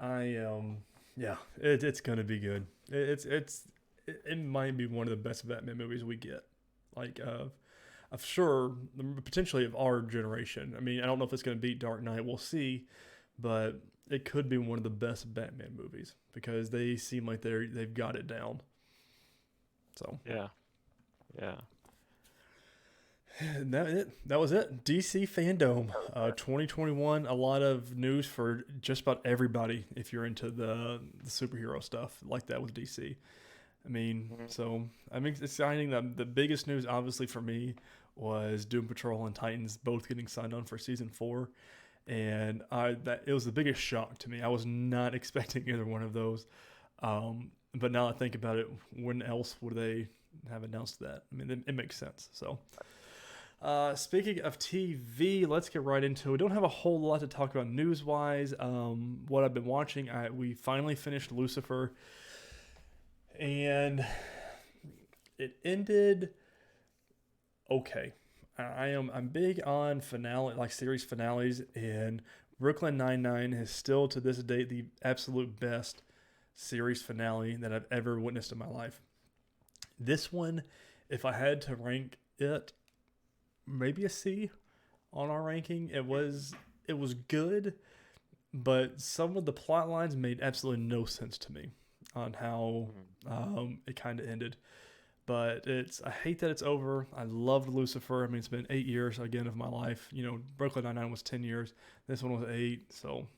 Yeah, it's gonna be good. It might be one of the best Batman movies we get. Like, I'm sure potentially of our generation. I mean, I don't know if it's gonna beat Dark Knight. We'll see, but it could be one of the best Batman movies because they seem like they've got it down. So Yeah. Yeah. and that was it. DC Fandome, 2021. A lot of news for just about everybody if you're into the superhero stuff like that with DC. I mean, Mhm. so I mean, it's exciting. The biggest news, obviously, for me was Doom Patrol and Titans both getting signed on for season 4, and that it was the biggest shock to me. I was not expecting either one of those. But now I think about it, when else would they have announced that? I mean, it makes sense. So, speaking of TV, let's get right into it. We don't have a whole lot to talk about news wise. What I've been watching, we finally finished Lucifer, and it ended okay. I'm big on finale, like series finales, and Brooklyn Nine-Nine is still to this date the absolute best series finale that I've ever witnessed in my life. This one, if I had to rank it, maybe a C on our ranking. It was good, but some of the plot lines made absolutely no sense to me on how it kind of ended. But I hate that it's over. I loved Lucifer. I mean, it's been 8 years again of my life. You know, Brooklyn Nine-Nine was 10 years. This one was 8. So,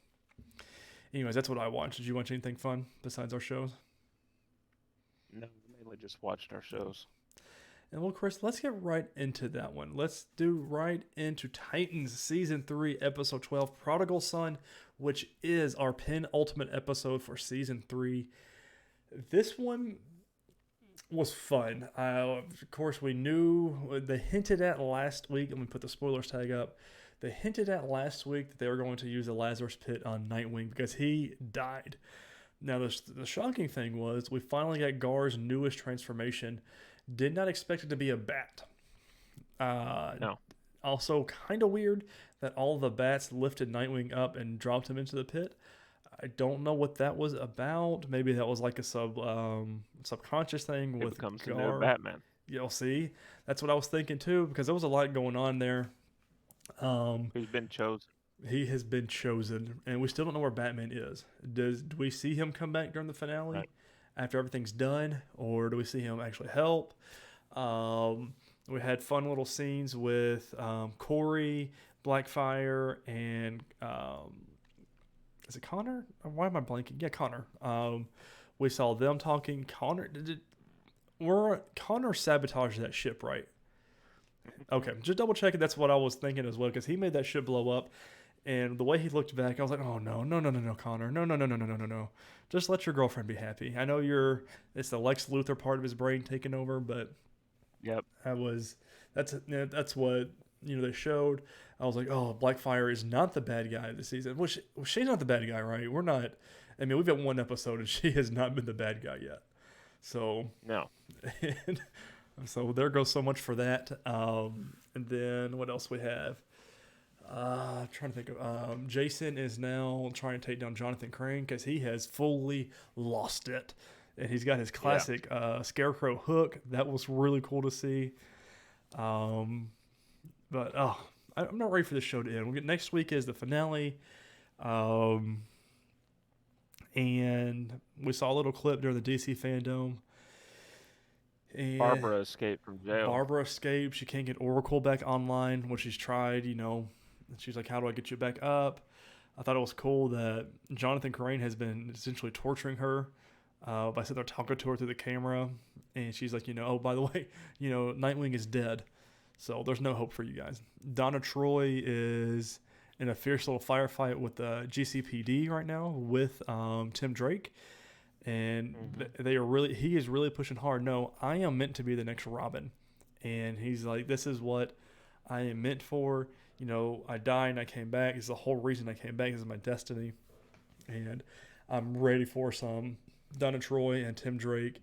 anyways, that's what I watched. Did you watch anything fun besides our shows? No, we mainly just watched our shows. And well, Chris, let's get right into that one. Let's do right into Titans Season 3, Episode 12, Prodigal Son, which is our penultimate episode for Season 3. This one was fun. Of course, we knew, they hinted at last week, and we put the spoilers tag up. They hinted at last week that they were going to use the Lazarus Pit on Nightwing because he died. Now, the shocking thing was we finally got Gar's newest transformation. Did not expect it to be a bat. No. Also, kind of weird that all the bats lifted Nightwing up and dropped him into the pit. I don't know what that was about. Maybe that was like a subconscious thing It with becomes the new Gar. Batman. You'll see. That's what I was thinking too, because there was a lot going on there. Who's been chosen? He has been chosen, and we still don't know where Batman is. Do we see him come back during the finale Right. after everything's done, or do we see him actually help? We had fun little scenes with Corey, Blackfire, and is it Connor? Why am I blanking? Yeah, Connor. We saw them talking. Connor sabotaged that ship, right? Okay, just double checking. That's what I was thinking as well, because he made that ship blow up. And the way he looked back, I was like, oh, no, Connor. No. Just let your girlfriend be happy. I know it's the Lex Luthor part of his brain taking over, but Yep. that's what, they showed. I was like, oh, Blackfire is not the bad guy this season. Well, she's not the bad guy, right? We're not. I mean, we've got one episode, and she has not been the bad guy yet. So, No. and so there goes so much for that. And then what else we have? Trying to think of Jason is now trying to take down Jonathan Crane because he has fully lost it, and he's got his classic Scarecrow hook. That was really cool to see. But I'm not ready for the show to end. We'll get next week is the finale. And we saw a little clip during the DC Fandome. And Barbara escaped from jail. Barbara escaped. She can't get Oracle back online, which she's tried, She's like, how do I get you back up? I thought it was cool that Jonathan Crane has been essentially torturing her by sitting there talking to her through the camera. And she's like, oh, by the way, Nightwing is dead. So there's no hope for you guys. Donna Troy is in a fierce little firefight with the GCPD right now with Tim Drake. And he is really pushing hard. No, I am meant to be the next Robin. And he's like, this is what I am meant for. I died and I came back. It's the whole reason I came back. This is my destiny. And I'm ready for some Donna Troy and Tim Drake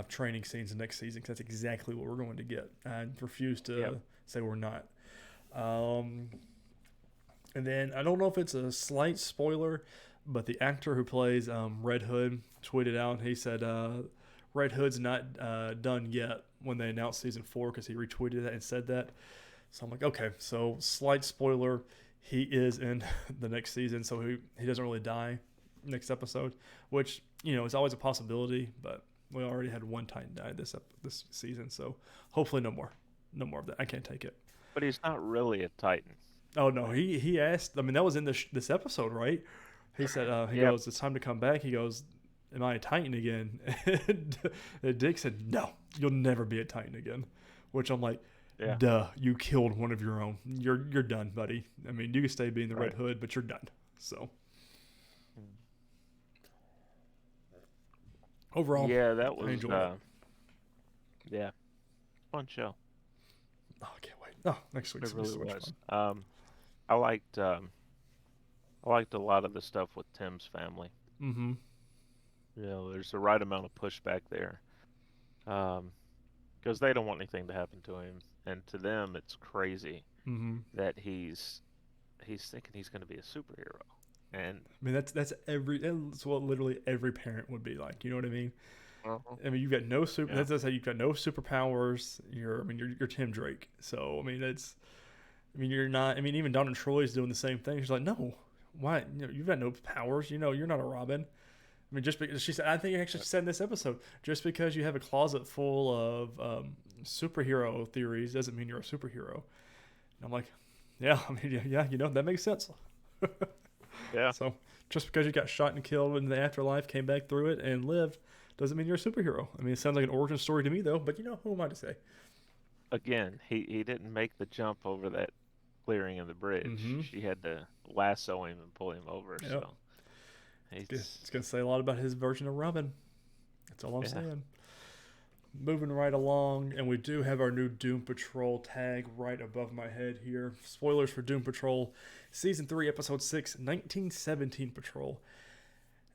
training scenes the next season, because that's exactly what we're going to get. I refuse to say we're not. And then I don't know if it's a slight spoiler, but the actor who plays Red Hood tweeted out, he said Red Hood's not done yet when they announced season 4, because he retweeted that and said that. So I'm like, okay, so slight spoiler, he is in the next season, so he doesn't really die next episode, which, is always a possibility, but we already had one Titan die this season, so hopefully no more of that. I can't take it. But he's not really a Titan. Oh, no, he asked, that was in this episode, right? He said, he goes, it's time to come back. He goes, am I a Titan again? And Dick said, no, you'll never be a Titan again, which I'm like, duh, you killed one of your own. You're done, buddy. I mean, you can stay being the Red Hood, but you're done. So overall, that was I enjoyed it. Fun show. Oh, I can't wait. Oh, next week's it really so much was. fun. I liked a lot of the stuff with Tim's family. Mm-hmm. There's the right amount of pushback there, because they don't want anything to happen to him. And to them, it's crazy that he's thinking he's going to be a superhero. And I mean, that's what literally every parent would be like. You know what I mean? Uh-huh. I mean, you've got no super. That's how you've got no superpowers. You're Tim Drake. So I mean, you're not. I mean, even Donna Troy's doing the same thing. She's like, no, why? You've got no powers. You're not a Robin. I mean, just because she said, I think actually she said in this episode, just because you have a closet full of superhero theories doesn't mean you're a superhero. And I'm like, yeah, I mean, that makes sense. Yeah. So just because you got shot and killed in the afterlife, came back through it, and lived, doesn't mean you're a superhero. I mean, it sounds like an origin story to me, though. But who am I to say? Again, he didn't make the jump over that clearing of the bridge. Mm-hmm. She had to lasso him and pull him over. Yep. So it's going to say a lot about his version of Robin. That's all I'm saying. Moving right along, and we do have our new Doom Patrol tag right above my head here. Spoilers for Doom Patrol, Season 3, Episode 6, 1917 Patrol.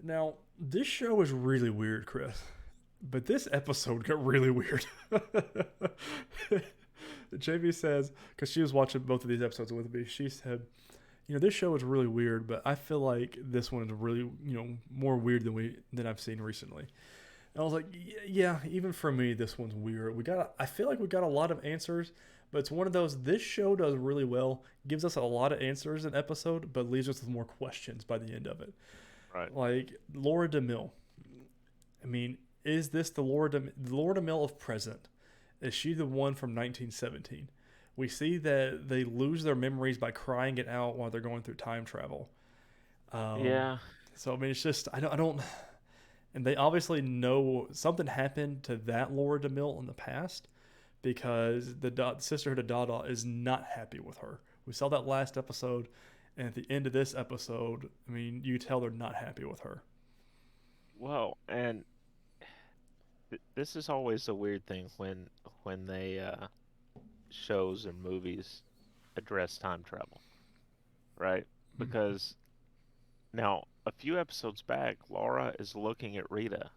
Now, this show is really weird, Chris, but this episode got really weird. JV says, because she was watching both of these episodes with me, she said, this show is really weird, but I feel like this one is really, more weird than I've seen recently. And I was like, yeah, even for me, this one's weird. I feel like we got a lot of answers, but it's one of those, this show does really well, gives us a lot of answers in episode, but leaves us with more questions by the end of it. Right. Like Laura DeMille. I mean, is this the Laura DeMille of present? Is she the one from 1917? We see that they lose their memories by crying it out while they're going through time travel. Yeah. So I mean, it's just I don't. And they obviously know something happened to that Laura DeMille in the past, because the Sisterhood of Dada is not happy with her. We saw that last episode, and at the end of this episode, I mean, you tell they're not happy with her. Well, and this is always a weird thing when they shows and movies address time travel, right? Because now, a few episodes back, Laura is looking at Rita,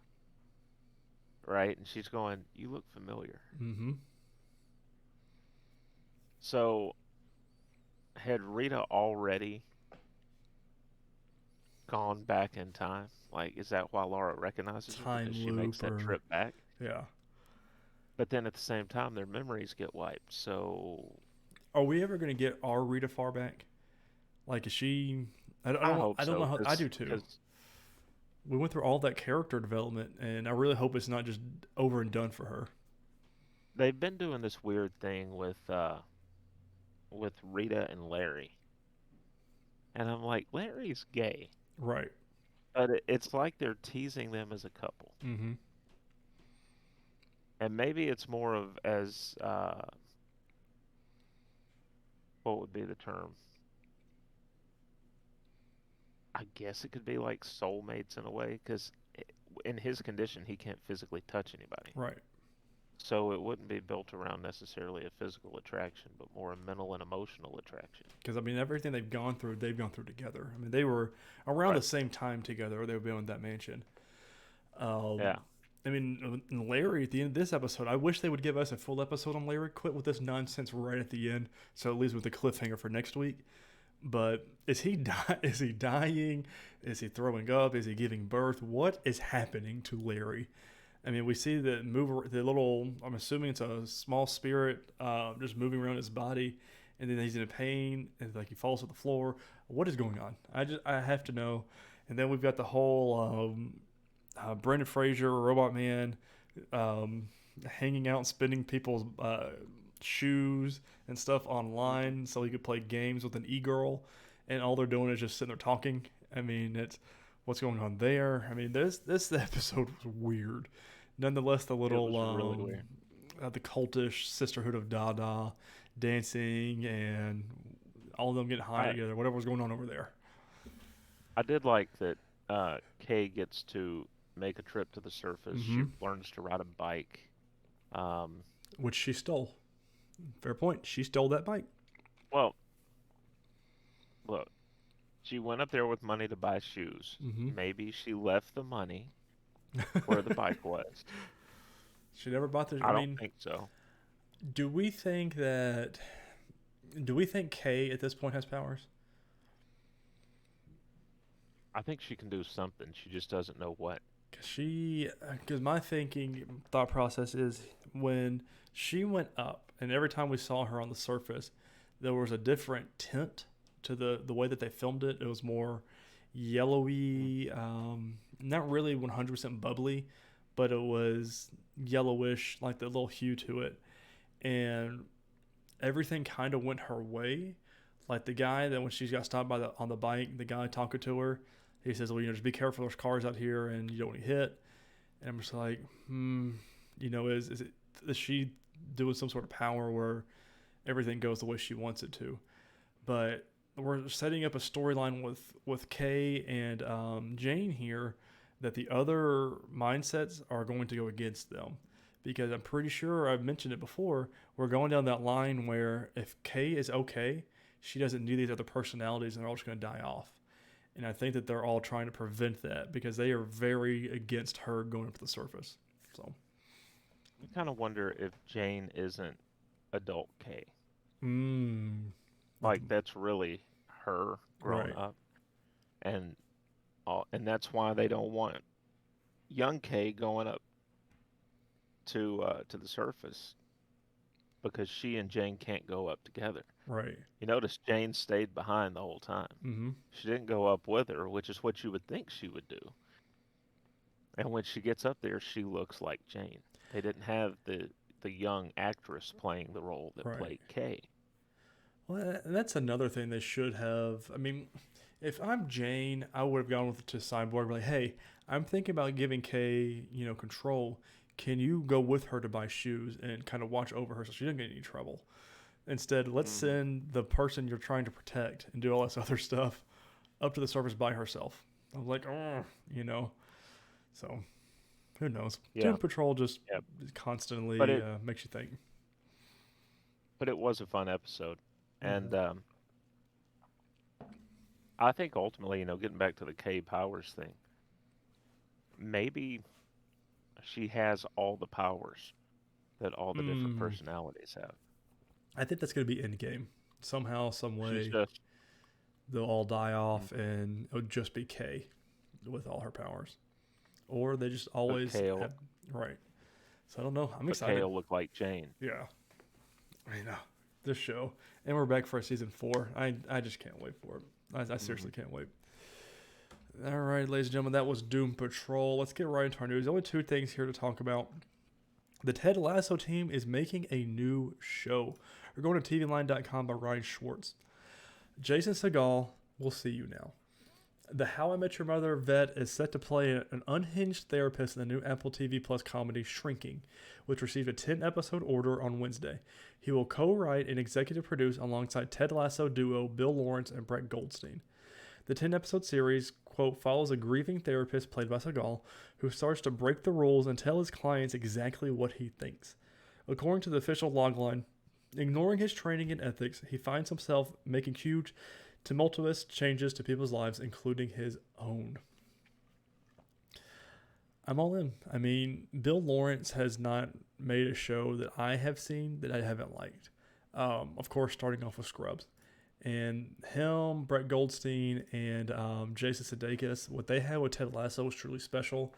right? And she's going, you look familiar. Mm-hmm. So, had Rita already gone back in time? Like, is that why Laura recognizes her because Time she makes loop that or trip back? yeah. But then at the same time, their memories get wiped. So Are we ever gonna get our Rita Far back? Like, is she? I hope I don't know so, how. I do too. because We went through all that character development, and I really hope it's not just over and done for her. they've been doing this weird thing with Rita and Larry, and I'm like, Larry's gay, Right. but it's like they're teasing them as a couple, Mm-hmm. and maybe it's more of as what would be the term? I guess it could be like soulmates in a way, because in his condition, he can't physically touch anybody. Right. So it wouldn't be built around necessarily a physical attraction, but more a mental and emotional attraction. Because I mean, everything they've gone through together. I mean, they were around the Right. same time together. They were building that mansion. Yeah. I mean, Larry at the end of this episode, I wish they would give us a full episode on Larry. Quit with this nonsense right at the end, so it leaves with the cliffhanger for next week. But is he dying? Is he throwing up? Is he giving birth? What is happening to Larry? I mean, we see the little. I'm assuming it's a small spirit, just moving around his body, and then he's in pain, and like he falls to the floor. What is going on? I have to know. And then we've got the whole Brendan Fraser, Robot Man, um, hanging out, and spinning people's shoes and stuff online, so he could play games with an e-girl, and all they're doing is just sitting there talking. I mean, it's what's going on there. I mean, this episode was weird. Nonetheless, the It little was really weird. the cultish Sisterhood of Dada dancing and all of them getting high I together, whatever was going on over there. I did like that Kay gets to make a trip to the surface. She Mm-hmm. learns to ride a bike. Um, Which she stole. Fair point. She stole that bike. well, look, she went up there with money to buy shoes. Mm-hmm. Maybe she left the money where the bike was. She never bought the. I I don't mean, think so. do we think that? Do we think Kay at this point has powers? I think she can do something. She just doesn't know what. Because my thinking thought process is when she went up, and every time we saw her on the surface, there was a different tint to the way that they filmed it. It was more yellowy, not really 100% bubbly, but it was yellowish, like the little hue to it, and everything kind of went her way. Like the guy that when she got stopped by the on the bike, the guy talking to her, he says, "Well, just be careful. There's cars out here, and you don't want to hit." And I'm just like, is she doing some sort of power where everything goes the way she wants it to? But we're setting up a storyline with Kay and Jane here that the other mindsets are going to go against them. Because I'm pretty sure I've mentioned it before, we're going down that line where if Kay is okay, she doesn't need these other personalities and they're all just going to die off. And I think that they're all trying to prevent that because they are very against her going up to the surface. So, I kind of wonder if Jane isn't adult Kay. mm, Like that's really her grown right, up, and and that's why they don't want young Kay going up to the surface because she and Jane can't go up together. right. You notice Jane stayed behind the whole time. Mm-hmm. She didn't go up with her, which is what you would think she would do. And when she gets up there, she looks like Jane. They didn't have the young actress playing the role that Right. played Kay. Well, and that's another thing they should have. I mean, if I'm Jane, I would have gone with to Cyborg, like, hey, I'm thinking about giving Kay, control. Can you go with her to buy shoes and kind of watch over her so she doesn't get in any trouble? Instead, let's Hmm. send the person you're trying to protect and do all this other stuff up to the surface by herself. I was like, oh, So, who knows? Yeah, Doom Patrol just yeah. constantly But it makes you think. but it was a fun episode, Mm-hmm. and I think ultimately, getting back to the Kay Powers thing, maybe she has all the powers that all the different Mm, personalities have. I think that's going to be Endgame. Somehow, some She's way, just they'll all die off, and it'll just be Kay with all her powers, or they just but always Kale, have right. So I don't know. I'm but excited. Kale looked like Jane. Yeah, I know this show, and we're back for season 4. I just can't wait for it. I seriously can't wait. All right, ladies and gentlemen, that was Doom Patrol. Let's get right into our news. Only 2 things here to talk about. The Ted Lasso team is making a new show. We're going to TVLine.com by Ryan Schwartz. Jason Segel, we'll see you now. The How I Met Your Mother vet is set to play an unhinged therapist in the new Apple TV Plus comedy Shrinking, which received a 10-episode order on Wednesday. He will co-write and executive produce alongside Ted Lasso duo Bill Lawrence and Brett Goldstein. The 10-episode series, quote, follows a grieving therapist played by Segal who starts to break the rules and tell his clients exactly what he thinks. According to the official logline, ignoring his training and ethics, he finds himself making huge, tumultuous changes to people's lives, including his own. I'm all in. I mean, Bill Lawrence has not made a show that I have seen that I haven't liked. Of course, starting off with Scrubs. And him, Brett Goldstein, and Jason Sudeikis, what they had with Ted Lasso was truly special.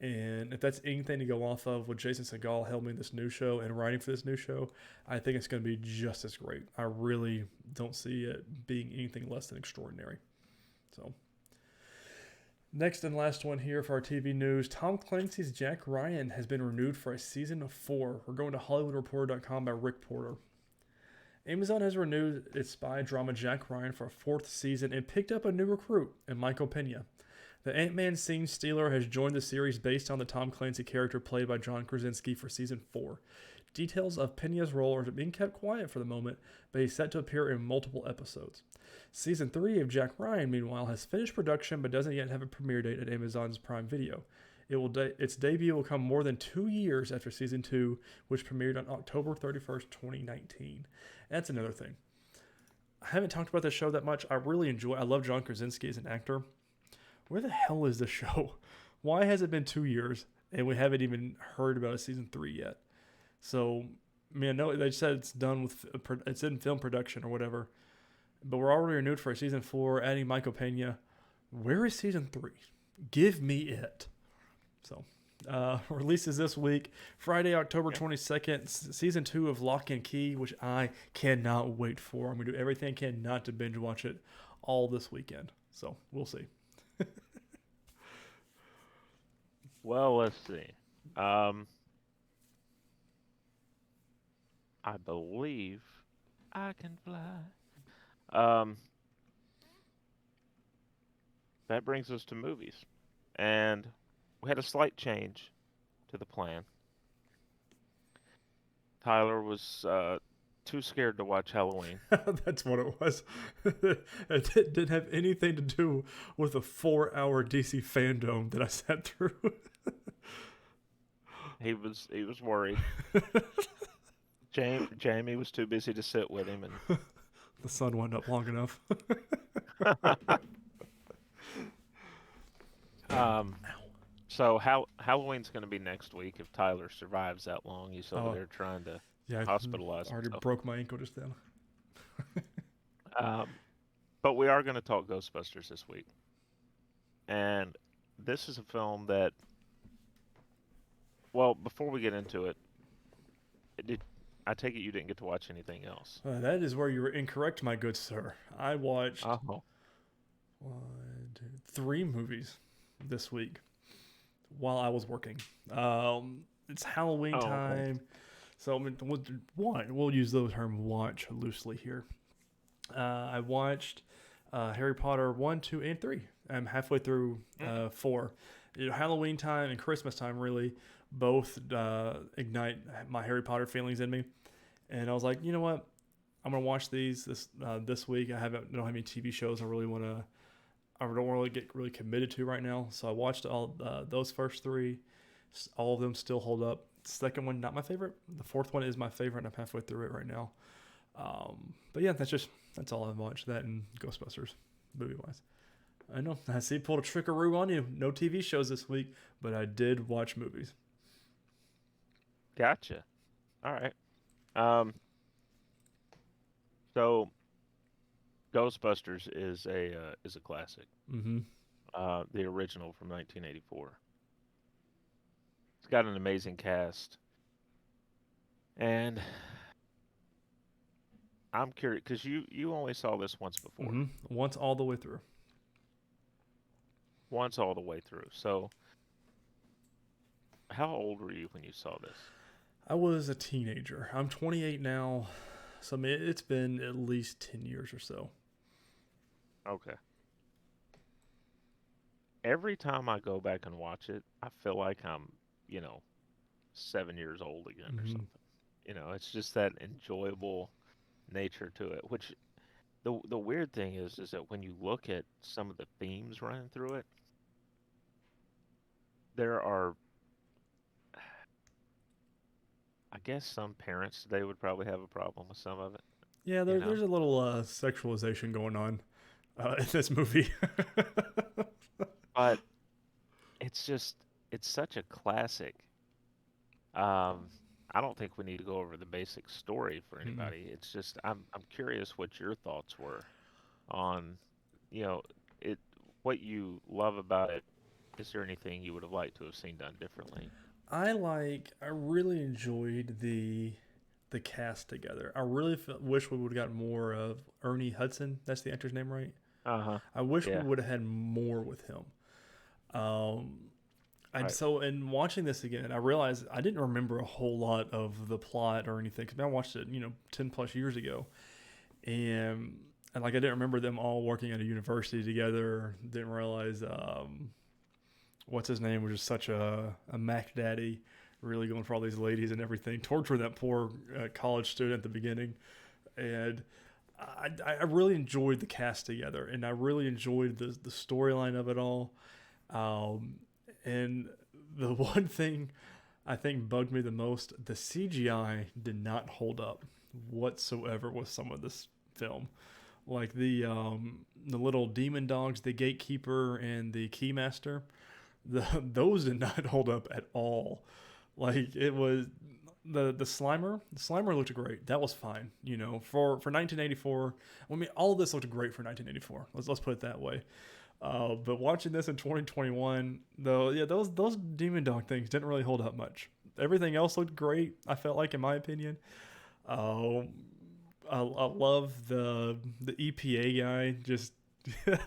And if that's anything to go off of with Jason Segel helming this new show and writing for this new show, I think it's going to be just as great. I really don't see it being anything less than extraordinary. So, next and last one here for our TV news. Tom Clancy's Jack Ryan has been renewed for a season 4. We're going to HollywoodReporter.com by Rick Porter. Amazon has renewed its spy drama Jack Ryan for a 4th season and picked up a new recruit in Michael Pena. The Ant-Man scene stealer has joined the series based on the Tom Clancy character played by John Krasinski for season 4. Details of Pena's role are being kept quiet for the moment, but he's set to appear in multiple episodes. Season 3 of Jack Ryan, meanwhile, has finished production but doesn't yet have a premiere date at Amazon's Prime Video. Its debut will come more than 2 years after season 2, which premiered on October 31st, 2019. That's another thing. I haven't talked about this show that much. I love John Krasinski as an actor. Where the hell is this show? Why has it been 2 years and we haven't even heard about a season 3 yet? So, I mean, I know they said it's done with, it's in film production or whatever, but we're already renewed for a season 4, adding Michael Pena. Where is season 3? Give me it. So, releases this week, Friday, October 22nd, season 2 of Lock and Key, which I cannot wait for. I'm going to do everything I can not to binge watch it all this weekend. So, we'll see. Well, let's see. I believe I can fly. That brings us to movies. And we had a slight change to the plan. Tyler was too scared to watch Halloween. That's what it was. It didn't have anything to do with a 4-hour DC Fandome that I sat through. He was worried. Jamie was too busy to sit with him, and the sun wasn't up long enough. So Halloween's going to be next week if Tyler survives that long. He's over there trying to hospitalize I already himself. broke my ankle just then. But we are going to talk Ghostbusters this week. And this is a film that, well, before we get into it, I take it you didn't get to watch anything else. That is where you were incorrect, my good sir. I watched 3 movies this week while I was working. It's Halloween time. Okay. So we'll use the term watch loosely here. I watched Harry Potter 1, 2, and 3. I'm halfway through 4. Halloween time and Christmas time really both ignite my Harry Potter feelings in me. And I was like, you know what? I'm gonna watch these this week. I don't have any TV shows I don't really get really committed to right now. So I watched all those first 3. All of them still hold up. Second one, not my favorite. The 4th one is my favorite, and I'm halfway through it right now. But yeah, that's all I've watched. That and Ghostbusters, movie-wise. I know. I see pulled a trickaroo on you. No TV shows this week, but I did watch movies. Gotcha. All right. So Ghostbusters is a classic. Mm-hmm. The original from 1984. It's got an amazing cast, and I'm curious because you only saw this once before, Mm-hmm. Once all the way through. once all the way through. So how old were you when you saw this? I was a teenager. I'm 28 now, so I mean, it's been at least 10 years or so. Okay. Every time I go back and watch it, I feel like I'm, you know, 7 years old again or Mm-hmm. something. It's just that enjoyable nature to it. Which the weird thing is that when you look at some of the themes running through it, there are, I guess, some parents today would probably have a problem with some of it. Yeah, You there's know, a little sexualization going on in this movie. but it's just it's such a classic. Um, I don't think we need to go over the basic story for Mm-mm. anybody. It's just I'm curious what your thoughts were on, you know, it what you love about it. Is there anything you would have liked to have seen done differently? I really enjoyed the cast together. I really wish we would have gotten more of Ernie Hudson. That's the actor's name, right? Uh-huh. I wish we Yeah. would have had more with him. Um, and Right. so in watching this again, I realized I didn't remember a whole lot of the plot or anything because I watched it, 10 plus years ago, and like I didn't remember them all working at a university together. Didn't realize what's his name was just such a Mac Daddy, really going for all these ladies and everything, torturing that poor college student at the beginning. And I really enjoyed the cast together, and I really enjoyed the storyline of it all. Um, and the one thing I think bugged me the most, the CGI did not hold up whatsoever with some of this film. Like the little demon dogs, the gatekeeper and the keymaster, those did not hold up at all. Like it was the Slimer. The Slimer looked great. That was fine. For 1984. I mean, all of this looked great for 1984. Let's put it that way. But watching this in 2021, though, yeah, those demon dog things didn't really hold up much. Everything else looked great. I felt like, in my opinion. Um, I love the EPA guy. Just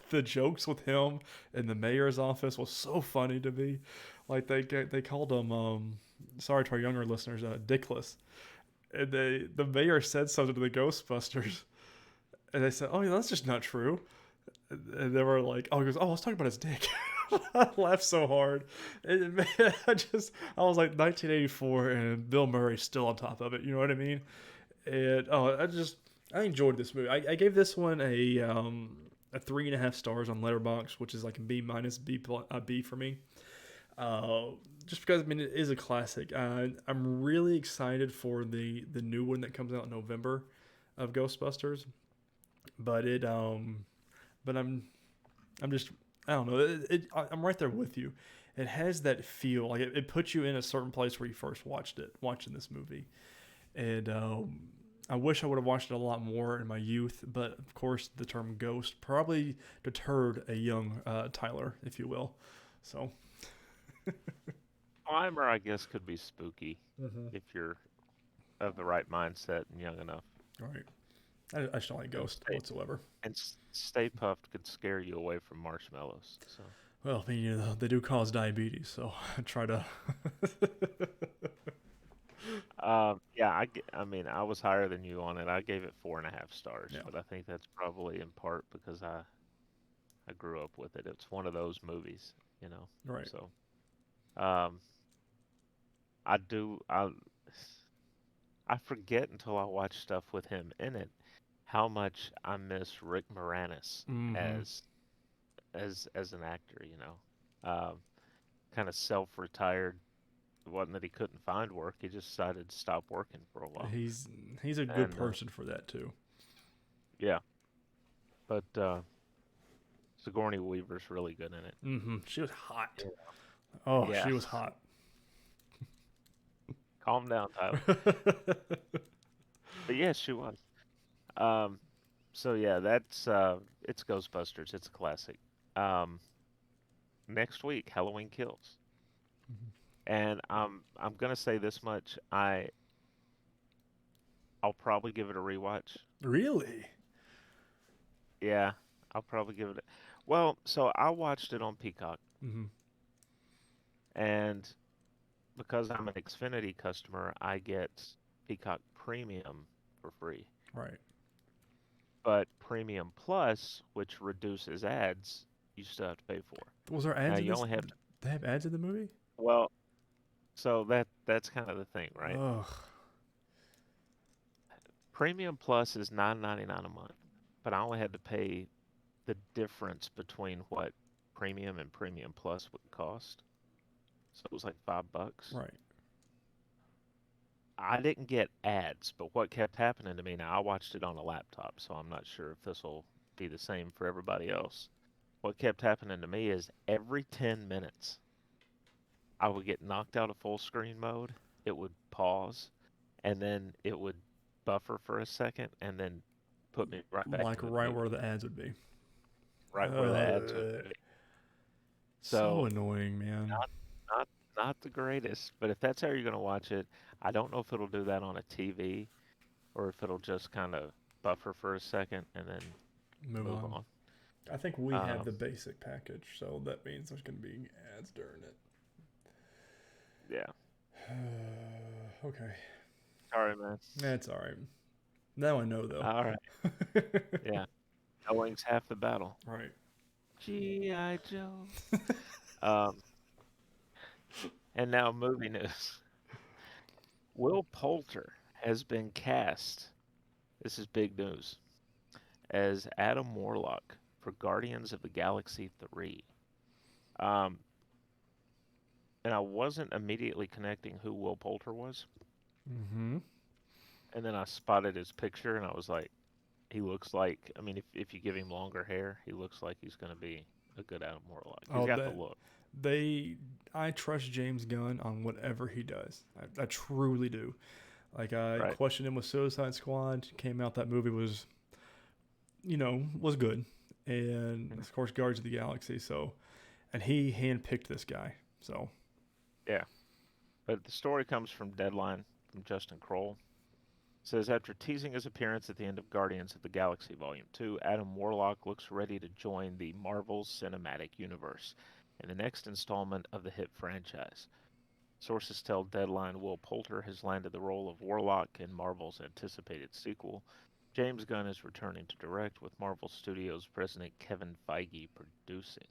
the jokes with him in the mayor's office was so funny to me. Like they called him. Sorry to our younger listeners, Dickless. And the mayor said something to the Ghostbusters, and they said, "Oh, yeah, that's just not true." And they were like, "Oh," he goes, "Oh, I was talking about his dick." I laughed so hard. I was like 1984, and Bill Murray's still on top of it. You know what I mean? And I enjoyed this movie. I gave this one a 3.5 stars on Letterboxd, which is like a B minus B for me. Uh, just because I mean it is a classic. I'm really excited for the new one that comes out in November of Ghostbusters, but but I'm just I don't know. I'm right there with you. It has that feel like it puts you in a certain place where you first watching this movie, and I wish I would have watched it a lot more in my youth, but of course the term ghost probably deterred a young Tyler, if you will. So, Slimer, I guess, could be spooky mm-hmm. if you're of the right mindset and young enough. All right, I just don't like And Ghost whatsoever. Stay Puffed could scare you away from marshmallows. So, Well, I mean, they do cause diabetes, so I try to. yeah, I mean, I was higher than you on it. I gave it 4.5 stars, Yeah, but I think that's probably in part because I grew up with it. It's one of those movies, you know. right. So, um, I do I forget until I watch stuff with him in it how much I miss Rick Moranis Mm-hmm. as as an actor, kind of self-retired. It wasn't that he couldn't find work, he just decided to stop working for a while. He's he's a good And person for that too. yeah, but Sigourney Weaver's really good in it. Mm-hmm. She was hot. Yeah. Oh, Yeah. she was hot. Calm down, Tyler. But yes, she was. Um, so yeah, that's it's Ghostbusters. It's a classic. Um, Next week, Halloween Kills, Mhm. and I'm gonna say this much. I'll probably give it a rewatch. Really? Yeah, I'll probably give it. Well, so I watched it on Peacock, Hmm. and because I'm an Xfinity customer, I get Peacock Premium for free. Right. But Premium Plus, which reduces ads, you still have to pay for. Was there Now ads in you this? only have to, They have ads in the movie? well, so that's kind of the thing, right? Ugh. Premium Plus is $9.99 a month, but I only had to pay the difference between what Premium and Premium Plus would cost. So it was like $5. Right. I didn't get ads, but what kept happening to me, now I watched it on a laptop, so I'm not sure if this will be the same for everybody else. What kept happening to me is every 10 minutes, I would get knocked out of full screen mode, it would pause, and then it would buffer for a second, and then put me right back Like into the right where movie, the ads would be. right where the ads would Uh, be. so So, annoying, man. not not not the greatest, but if that's how you're gonna watch it, I don't know if it'll do that on a TV or if it'll just kind of buffer for a second and then Move move on. on. I think we have Um, the basic package, so that means there's going to be ads during it. yeah. Okay. Sorry, man. That's all right. Now I know, though. All right. Yeah. Knowing's half the battle. Right. G.I. Joe. Um, and now movie news. Will Poulter has been cast, this is big news, as Adam Warlock for Guardians of the Galaxy 3. Um, and I wasn't immediately connecting who Will Poulter was. Mm-hmm. And then I spotted his picture and I was like, he looks like, I mean, if you give him longer hair, he looks like he's going to be a good Adam Warlock. He's Oh, got the look. they. I trust James Gunn on whatever he does. I truly do. Like I Right. questioned him with Suicide Squad. Came out that movie was, was good, and Mhm. of course Guardians of the Galaxy. So, and he handpicked this guy. So Yeah. But the story comes from Deadline from Justin Kroll. It says after teasing his appearance at the end of Guardians of the Galaxy Volume 2, Adam Warlock looks ready to join the Marvel Cinematic Universe in the next installment of the hit franchise. Sources tell Deadline Will Poulter has landed the role of Warlock in Marvel's anticipated sequel. James Gunn is returning to direct, with Marvel Studios president Kevin Feige producing.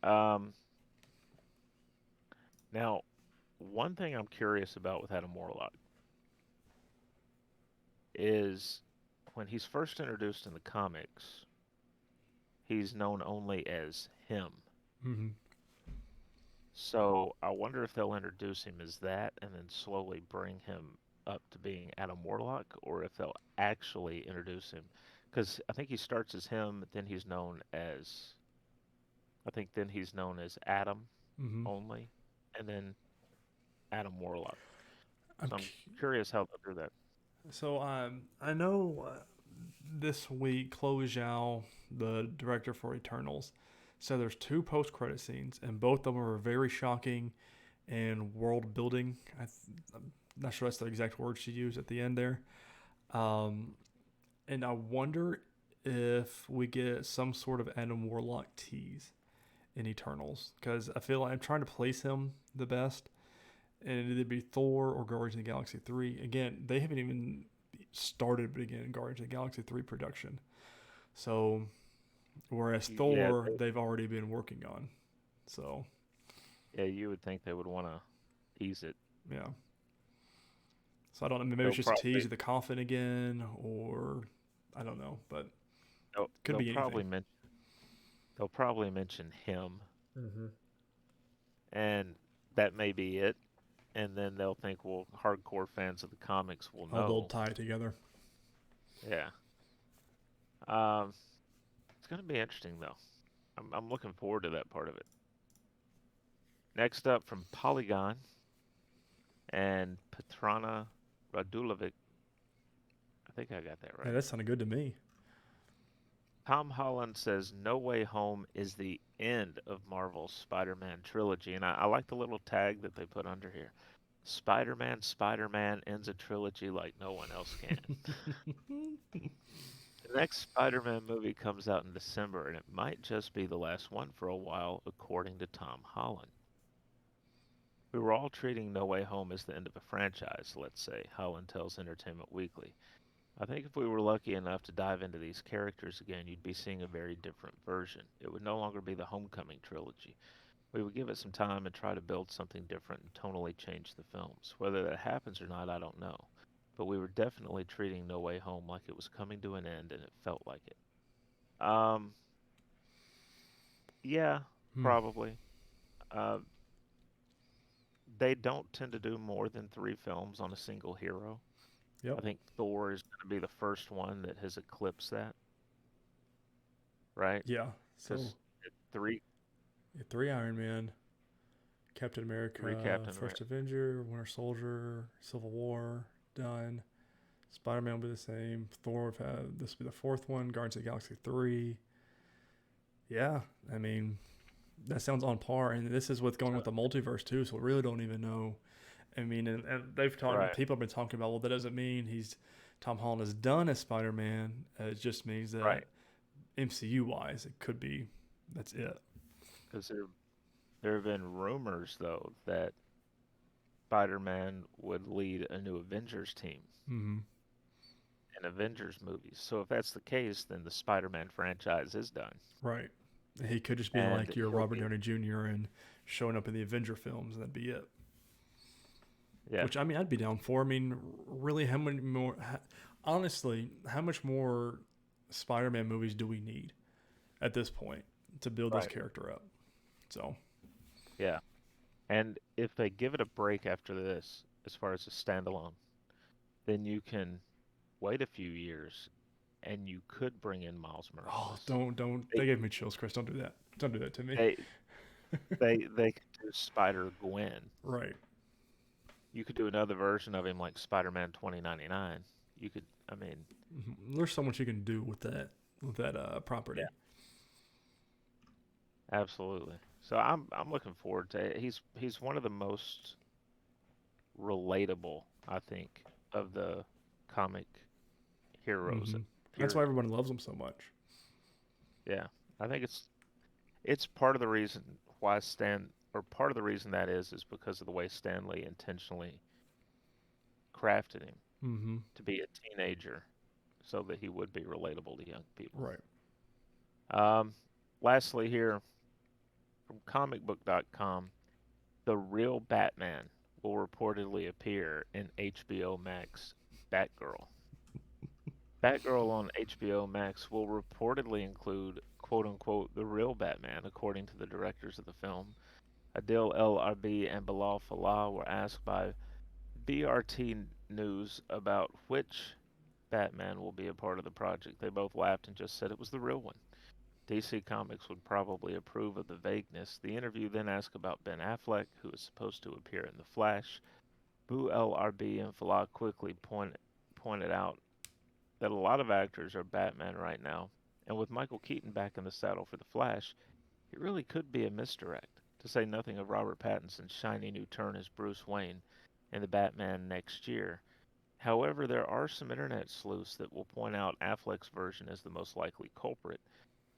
Um, Now, one thing I'm curious about with Adam Warlock is when he's first introduced in the comics, he's known only as him. mm-hmm. So I wonder if they'll introduce him as that and then slowly bring him up to being Adam Warlock, or if they'll actually introduce him. Because I think he starts as him, then he's known as, I think then he's known as Adam Mm-hmm. only, and then Adam Warlock. I'm So I'm curious how they'll do that. So I know this week Chloe Zhao, the director for Eternals, said there's two post-credit scenes, and both of them are very shocking and world building. I'm not sure that's the exact word she used at the end there. Um, and I wonder if we get some sort of Adam Warlock tease in Eternals, because I feel like I'm trying to place him the best, and it'd either be Thor or Guardians of the Galaxy 3. Again, they haven't even started again Guardians of the Galaxy 3 production. So, whereas Yeah, Thor, they've already been working on. So, yeah, you would think they would want to tease it. yeah. So, I don't know. Maybe They'll it's just a tease probably of the coffin again, or I don't know. But they'll, could they'll be probably anything. mention him, Mm-hmm. and that may be it. And then they'll think, well, hardcore fans of the comics will Oh, they'll know. tie it together. Yeah. Um, it's gonna be interesting though. I'm looking forward to that part of it. Next up from Polygon and Petrana Radulovic. I think I got that Yeah, right. that sounded good to me. Tom Holland says No Way Home is the end of Marvel's Spider-Man trilogy, and I like the little tag that they put under here. Spider-Man ends a trilogy like no one else can. The next Spider-Man movie comes out in December, and it might just be the last one for a while, according to Tom Holland. We were all treating No Way Home as the end of a franchise, let's say, Holland tells Entertainment Weekly. I think if we were lucky enough to dive into these characters again, you'd be seeing a very different version. It would no longer be the Homecoming trilogy. We would give it some time and try to build something different and tonally change the films. Whether that happens or not, I don't know. But we were definitely treating No Way Home like it was coming to an end, and it felt like it. Um, yeah, Hmm. probably. Uh, they don't tend to do more than 3 films on a single hero. Yep. I think Thor is going to be the first one that has eclipsed that, right? Yeah. So Because three, yeah, 3 Iron Man, Captain three America, Captain First America. Avenger, Winter Soldier, Civil War, done. Spider-Man will be the same. Thor, this will be the fourth one. Guardians of the Galaxy 3. Yeah, I mean, that sounds on par. And this is what's going So, with the multiverse, too, so we really don't even know. I mean, and they've talked, right, people have been talking about, well, that doesn't mean Tom Holland is done as Spider-Man. It just means that right. MCU-wise, it could be, that's it. Because there have been rumors though that Spider-Man would lead a new Avengers team Mm-hmm. in Avengers movies. So if that's the case, then the Spider-Man franchise is done, Right. He could just be and like your he'll Robert be Downey Jr. and showing up in the Avenger films, and that'd be it. yeah, Which, I mean, I'd be down for. I mean, really, how many more? Honestly, how much more Spider-Man movies do we need at this point to build this right, character up? So, yeah. And if they give it a break after this, as far as a standalone, then you can wait a few years, and you could bring in Miles oh, Morales. don't. They They gave me chills, Chris. Don't do that. Don't do that to me. they they could do Spider Gwen. Right. You could do another version of him like Spider-Man 2099. You could, I mean, There's so much you can do with that yeah, property. absolutely. So I'm looking forward to it. He's one of the most relatable, I think, of the comic heroes. Hmm. That's why Period. everyone loves him so much. Yeah, I think it's part of the reason why Stan, or part of the reason that is because of the way Stanley intentionally crafted him Hmm. to be a teenager, so that he would be relatable to young people. Right. Um, lastly, here from comicbook.com, the real Batman will reportedly appear in HBO Max Batgirl. Batgirl on HBO Max will reportedly include quote unquote the real Batman, according to the directors of the film. Adil El Arbi and Bilal Fallah were asked by BRT News about which Batman will be a part of the project. They both laughed and just said it was the real one. DC Comics would probably approve of the vagueness. The interview then asked about Ben Affleck, who is supposed to appear in The Flash. Boo LRB and Falah quickly pointed out that a lot of actors are Batman right now, and with Michael Keaton back in the saddle for The Flash, it really could be a misdirect, to say nothing of Robert Pattinson's shiny new turn as Bruce Wayne in The Batman next year. However, there are some internet sleuths that will point out Affleck's version as the most likely culprit,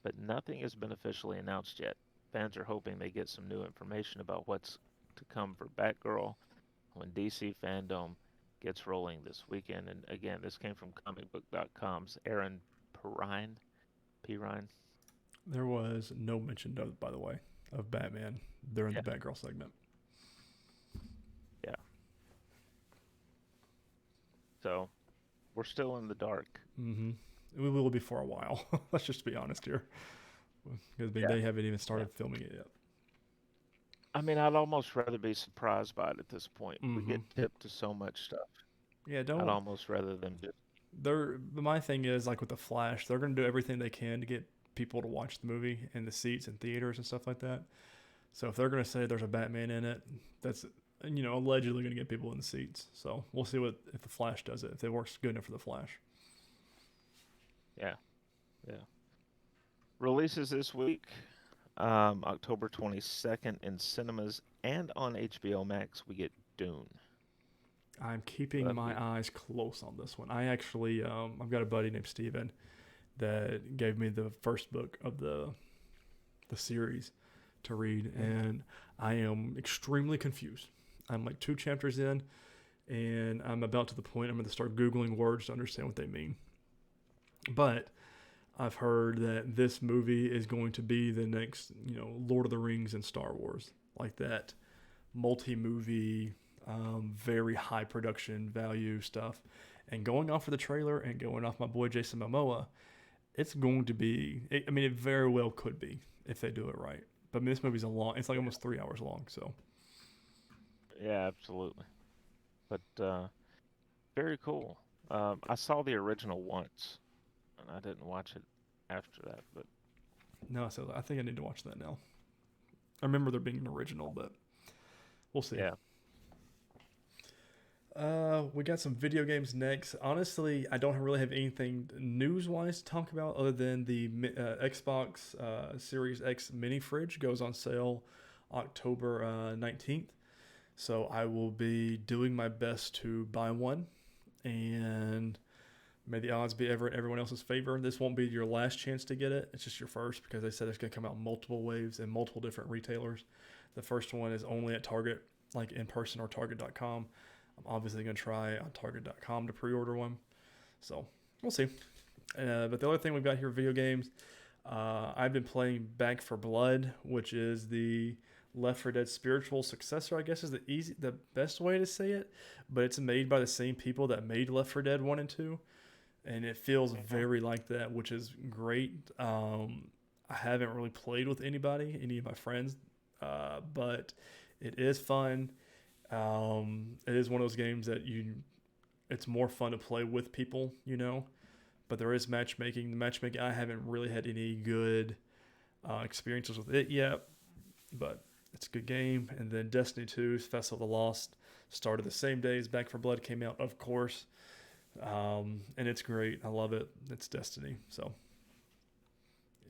but nothing has been officially announced yet. Fans are hoping they get some new information about what's to come for Batgirl when DC Fandome gets rolling this weekend. And again, this came from comicbook.com's Aaron Perrine. Perrine? There was no mention of, by the way, of Batman during the Yeah, Batgirl segment. yeah. So we're still in the dark. Hmm. We will be for a while. Let's just be honest here, because Yeah, they haven't even yeah. started filming it yet. I mean, I'd almost rather be surprised by it at this point. We Hmm. get tipped to so much stuff. Yeah, I'd don't. almost rather them just. My thing is like with the Flash, they're gonna do everything they can to get people to watch the movie in the seats and theaters and stuff like that. So if they're gonna say there's a Batman in it, that's allegedly gonna get people in the seats. So we'll see what if the Flash does it, if it works good enough for the Flash. Yeah, yeah. Releases this week, October 22nd in cinemas and on HBO Max. We get Dune. I'm So keeping that'll my be eyes close on this one. I actually, I've got a buddy named Steven that gave me the first book of the series to read, and I am extremely confused. I'm like 2 chapters in, and I'm about to the point I'm going to start Googling words to understand what they mean. But I've heard that this movie is going to be the next, Lord of the Rings and Star Wars, like that multi-movie, very high production value stuff. And going off of the trailer and going off my boy Jason Momoa, it's going to be. It very well could be if they do it right. But this movie's it's like almost 3 hours long. So yeah, absolutely. But very cool. I saw the original once, and I didn't watch it after that. But no, so I think I need to watch that now. I remember there being an original, but we'll see. yeah, We got some video games next. Honestly, I don't really have anything news-wise to talk about other than the Xbox Series X mini fridge goes on sale October 19th. So I will be doing my best to buy one, and may the odds be ever in everyone else's favor. This won't be your last chance to get it. It's just your first, because they said it's going to come out in multiple waves and multiple different retailers. The first one is only at Target, like in person, or Target.com. I'm obviously going to try on Target.com to pre-order one. So we'll see. But the other thing we've got here, video games. I've been playing Back 4 Blood, which is the Left 4 Dead spiritual successor, I guess is the best way to say it. But it's made by the same people that made Left 4 Dead 1 and 2. And it feels very like that, which is great. I haven't really played with any of my friends, but it is fun. It is one of those games that it's more fun to play with people, but there is matchmaking. The matchmaking, I haven't really had any good experiences with it yet, but it's a good game. And then Destiny 2's Festival of the Lost started the same day as Back 4 Blood came out, of course. And it's great. I love it. It's Destiny. So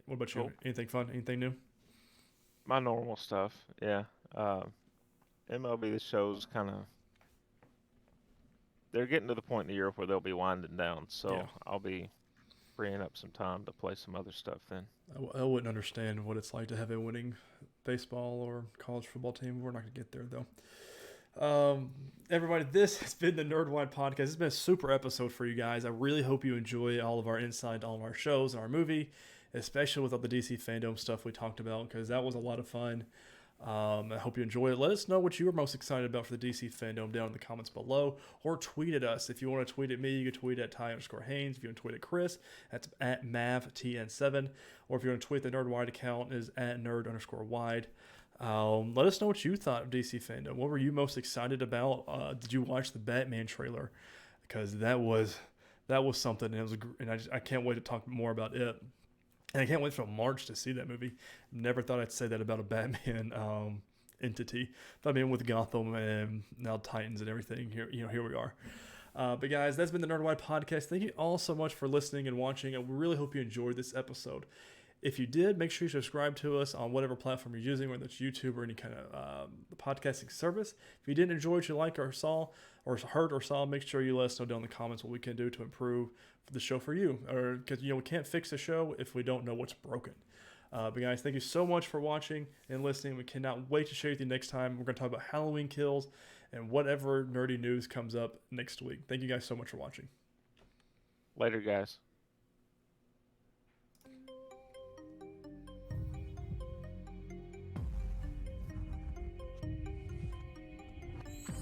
what about you? cool. Anything fun? Anything new? My normal stuff. Yeah. MLB The Show's kind of, they're getting to the point in the year where they'll be winding down. So Yeah. I'll be freeing up some time to play some other stuff then. I wouldn't understand what it's like to have a winning baseball or college football team. We're not going to get there, though. Everybody, this has been the NerdWide podcast. It's been a super episode for you guys. I really hope you enjoy all of our insight, all of our shows and our movie, especially with all the DC Fandome stuff we talked about, because that was a lot of fun. I hope you enjoy it. Let us know what you are most excited about for the DC Fandome down in the comments below, or tweet at us. If you want to tweet at me, you can tweet at Ty_Haynes. If you want to tweet at Chris, that's at MavTN7. Or if you want to tweet the NerdWide account, is at Nerd_Wide. Let us know what you thought of DC Fandom. What were you most excited about? Did you watch the Batman trailer? Because that was something, and I can't wait to talk more about it. And I can't wait for March to see that movie. Never thought I'd say that about a Batman entity. I mean, with Gotham and now Titans and everything, here we are. But guys, that's been the NerdWide podcast. Thank you all so much for listening and watching. I really hope you enjoyed this episode. If you did, make sure you subscribe to us on whatever platform you're using, whether it's YouTube or any kind of podcasting service. If you didn't enjoy what you liked or saw, or heard or saw, make sure you let us know down in the comments what we can do to improve the show for you. Or because we can't fix the show if we don't know what's broken. But guys, thank you so much for watching and listening. We cannot wait to share with you next time. We're going to talk about Halloween kills and whatever nerdy news comes up next week. Thank you guys so much for watching. Later, guys.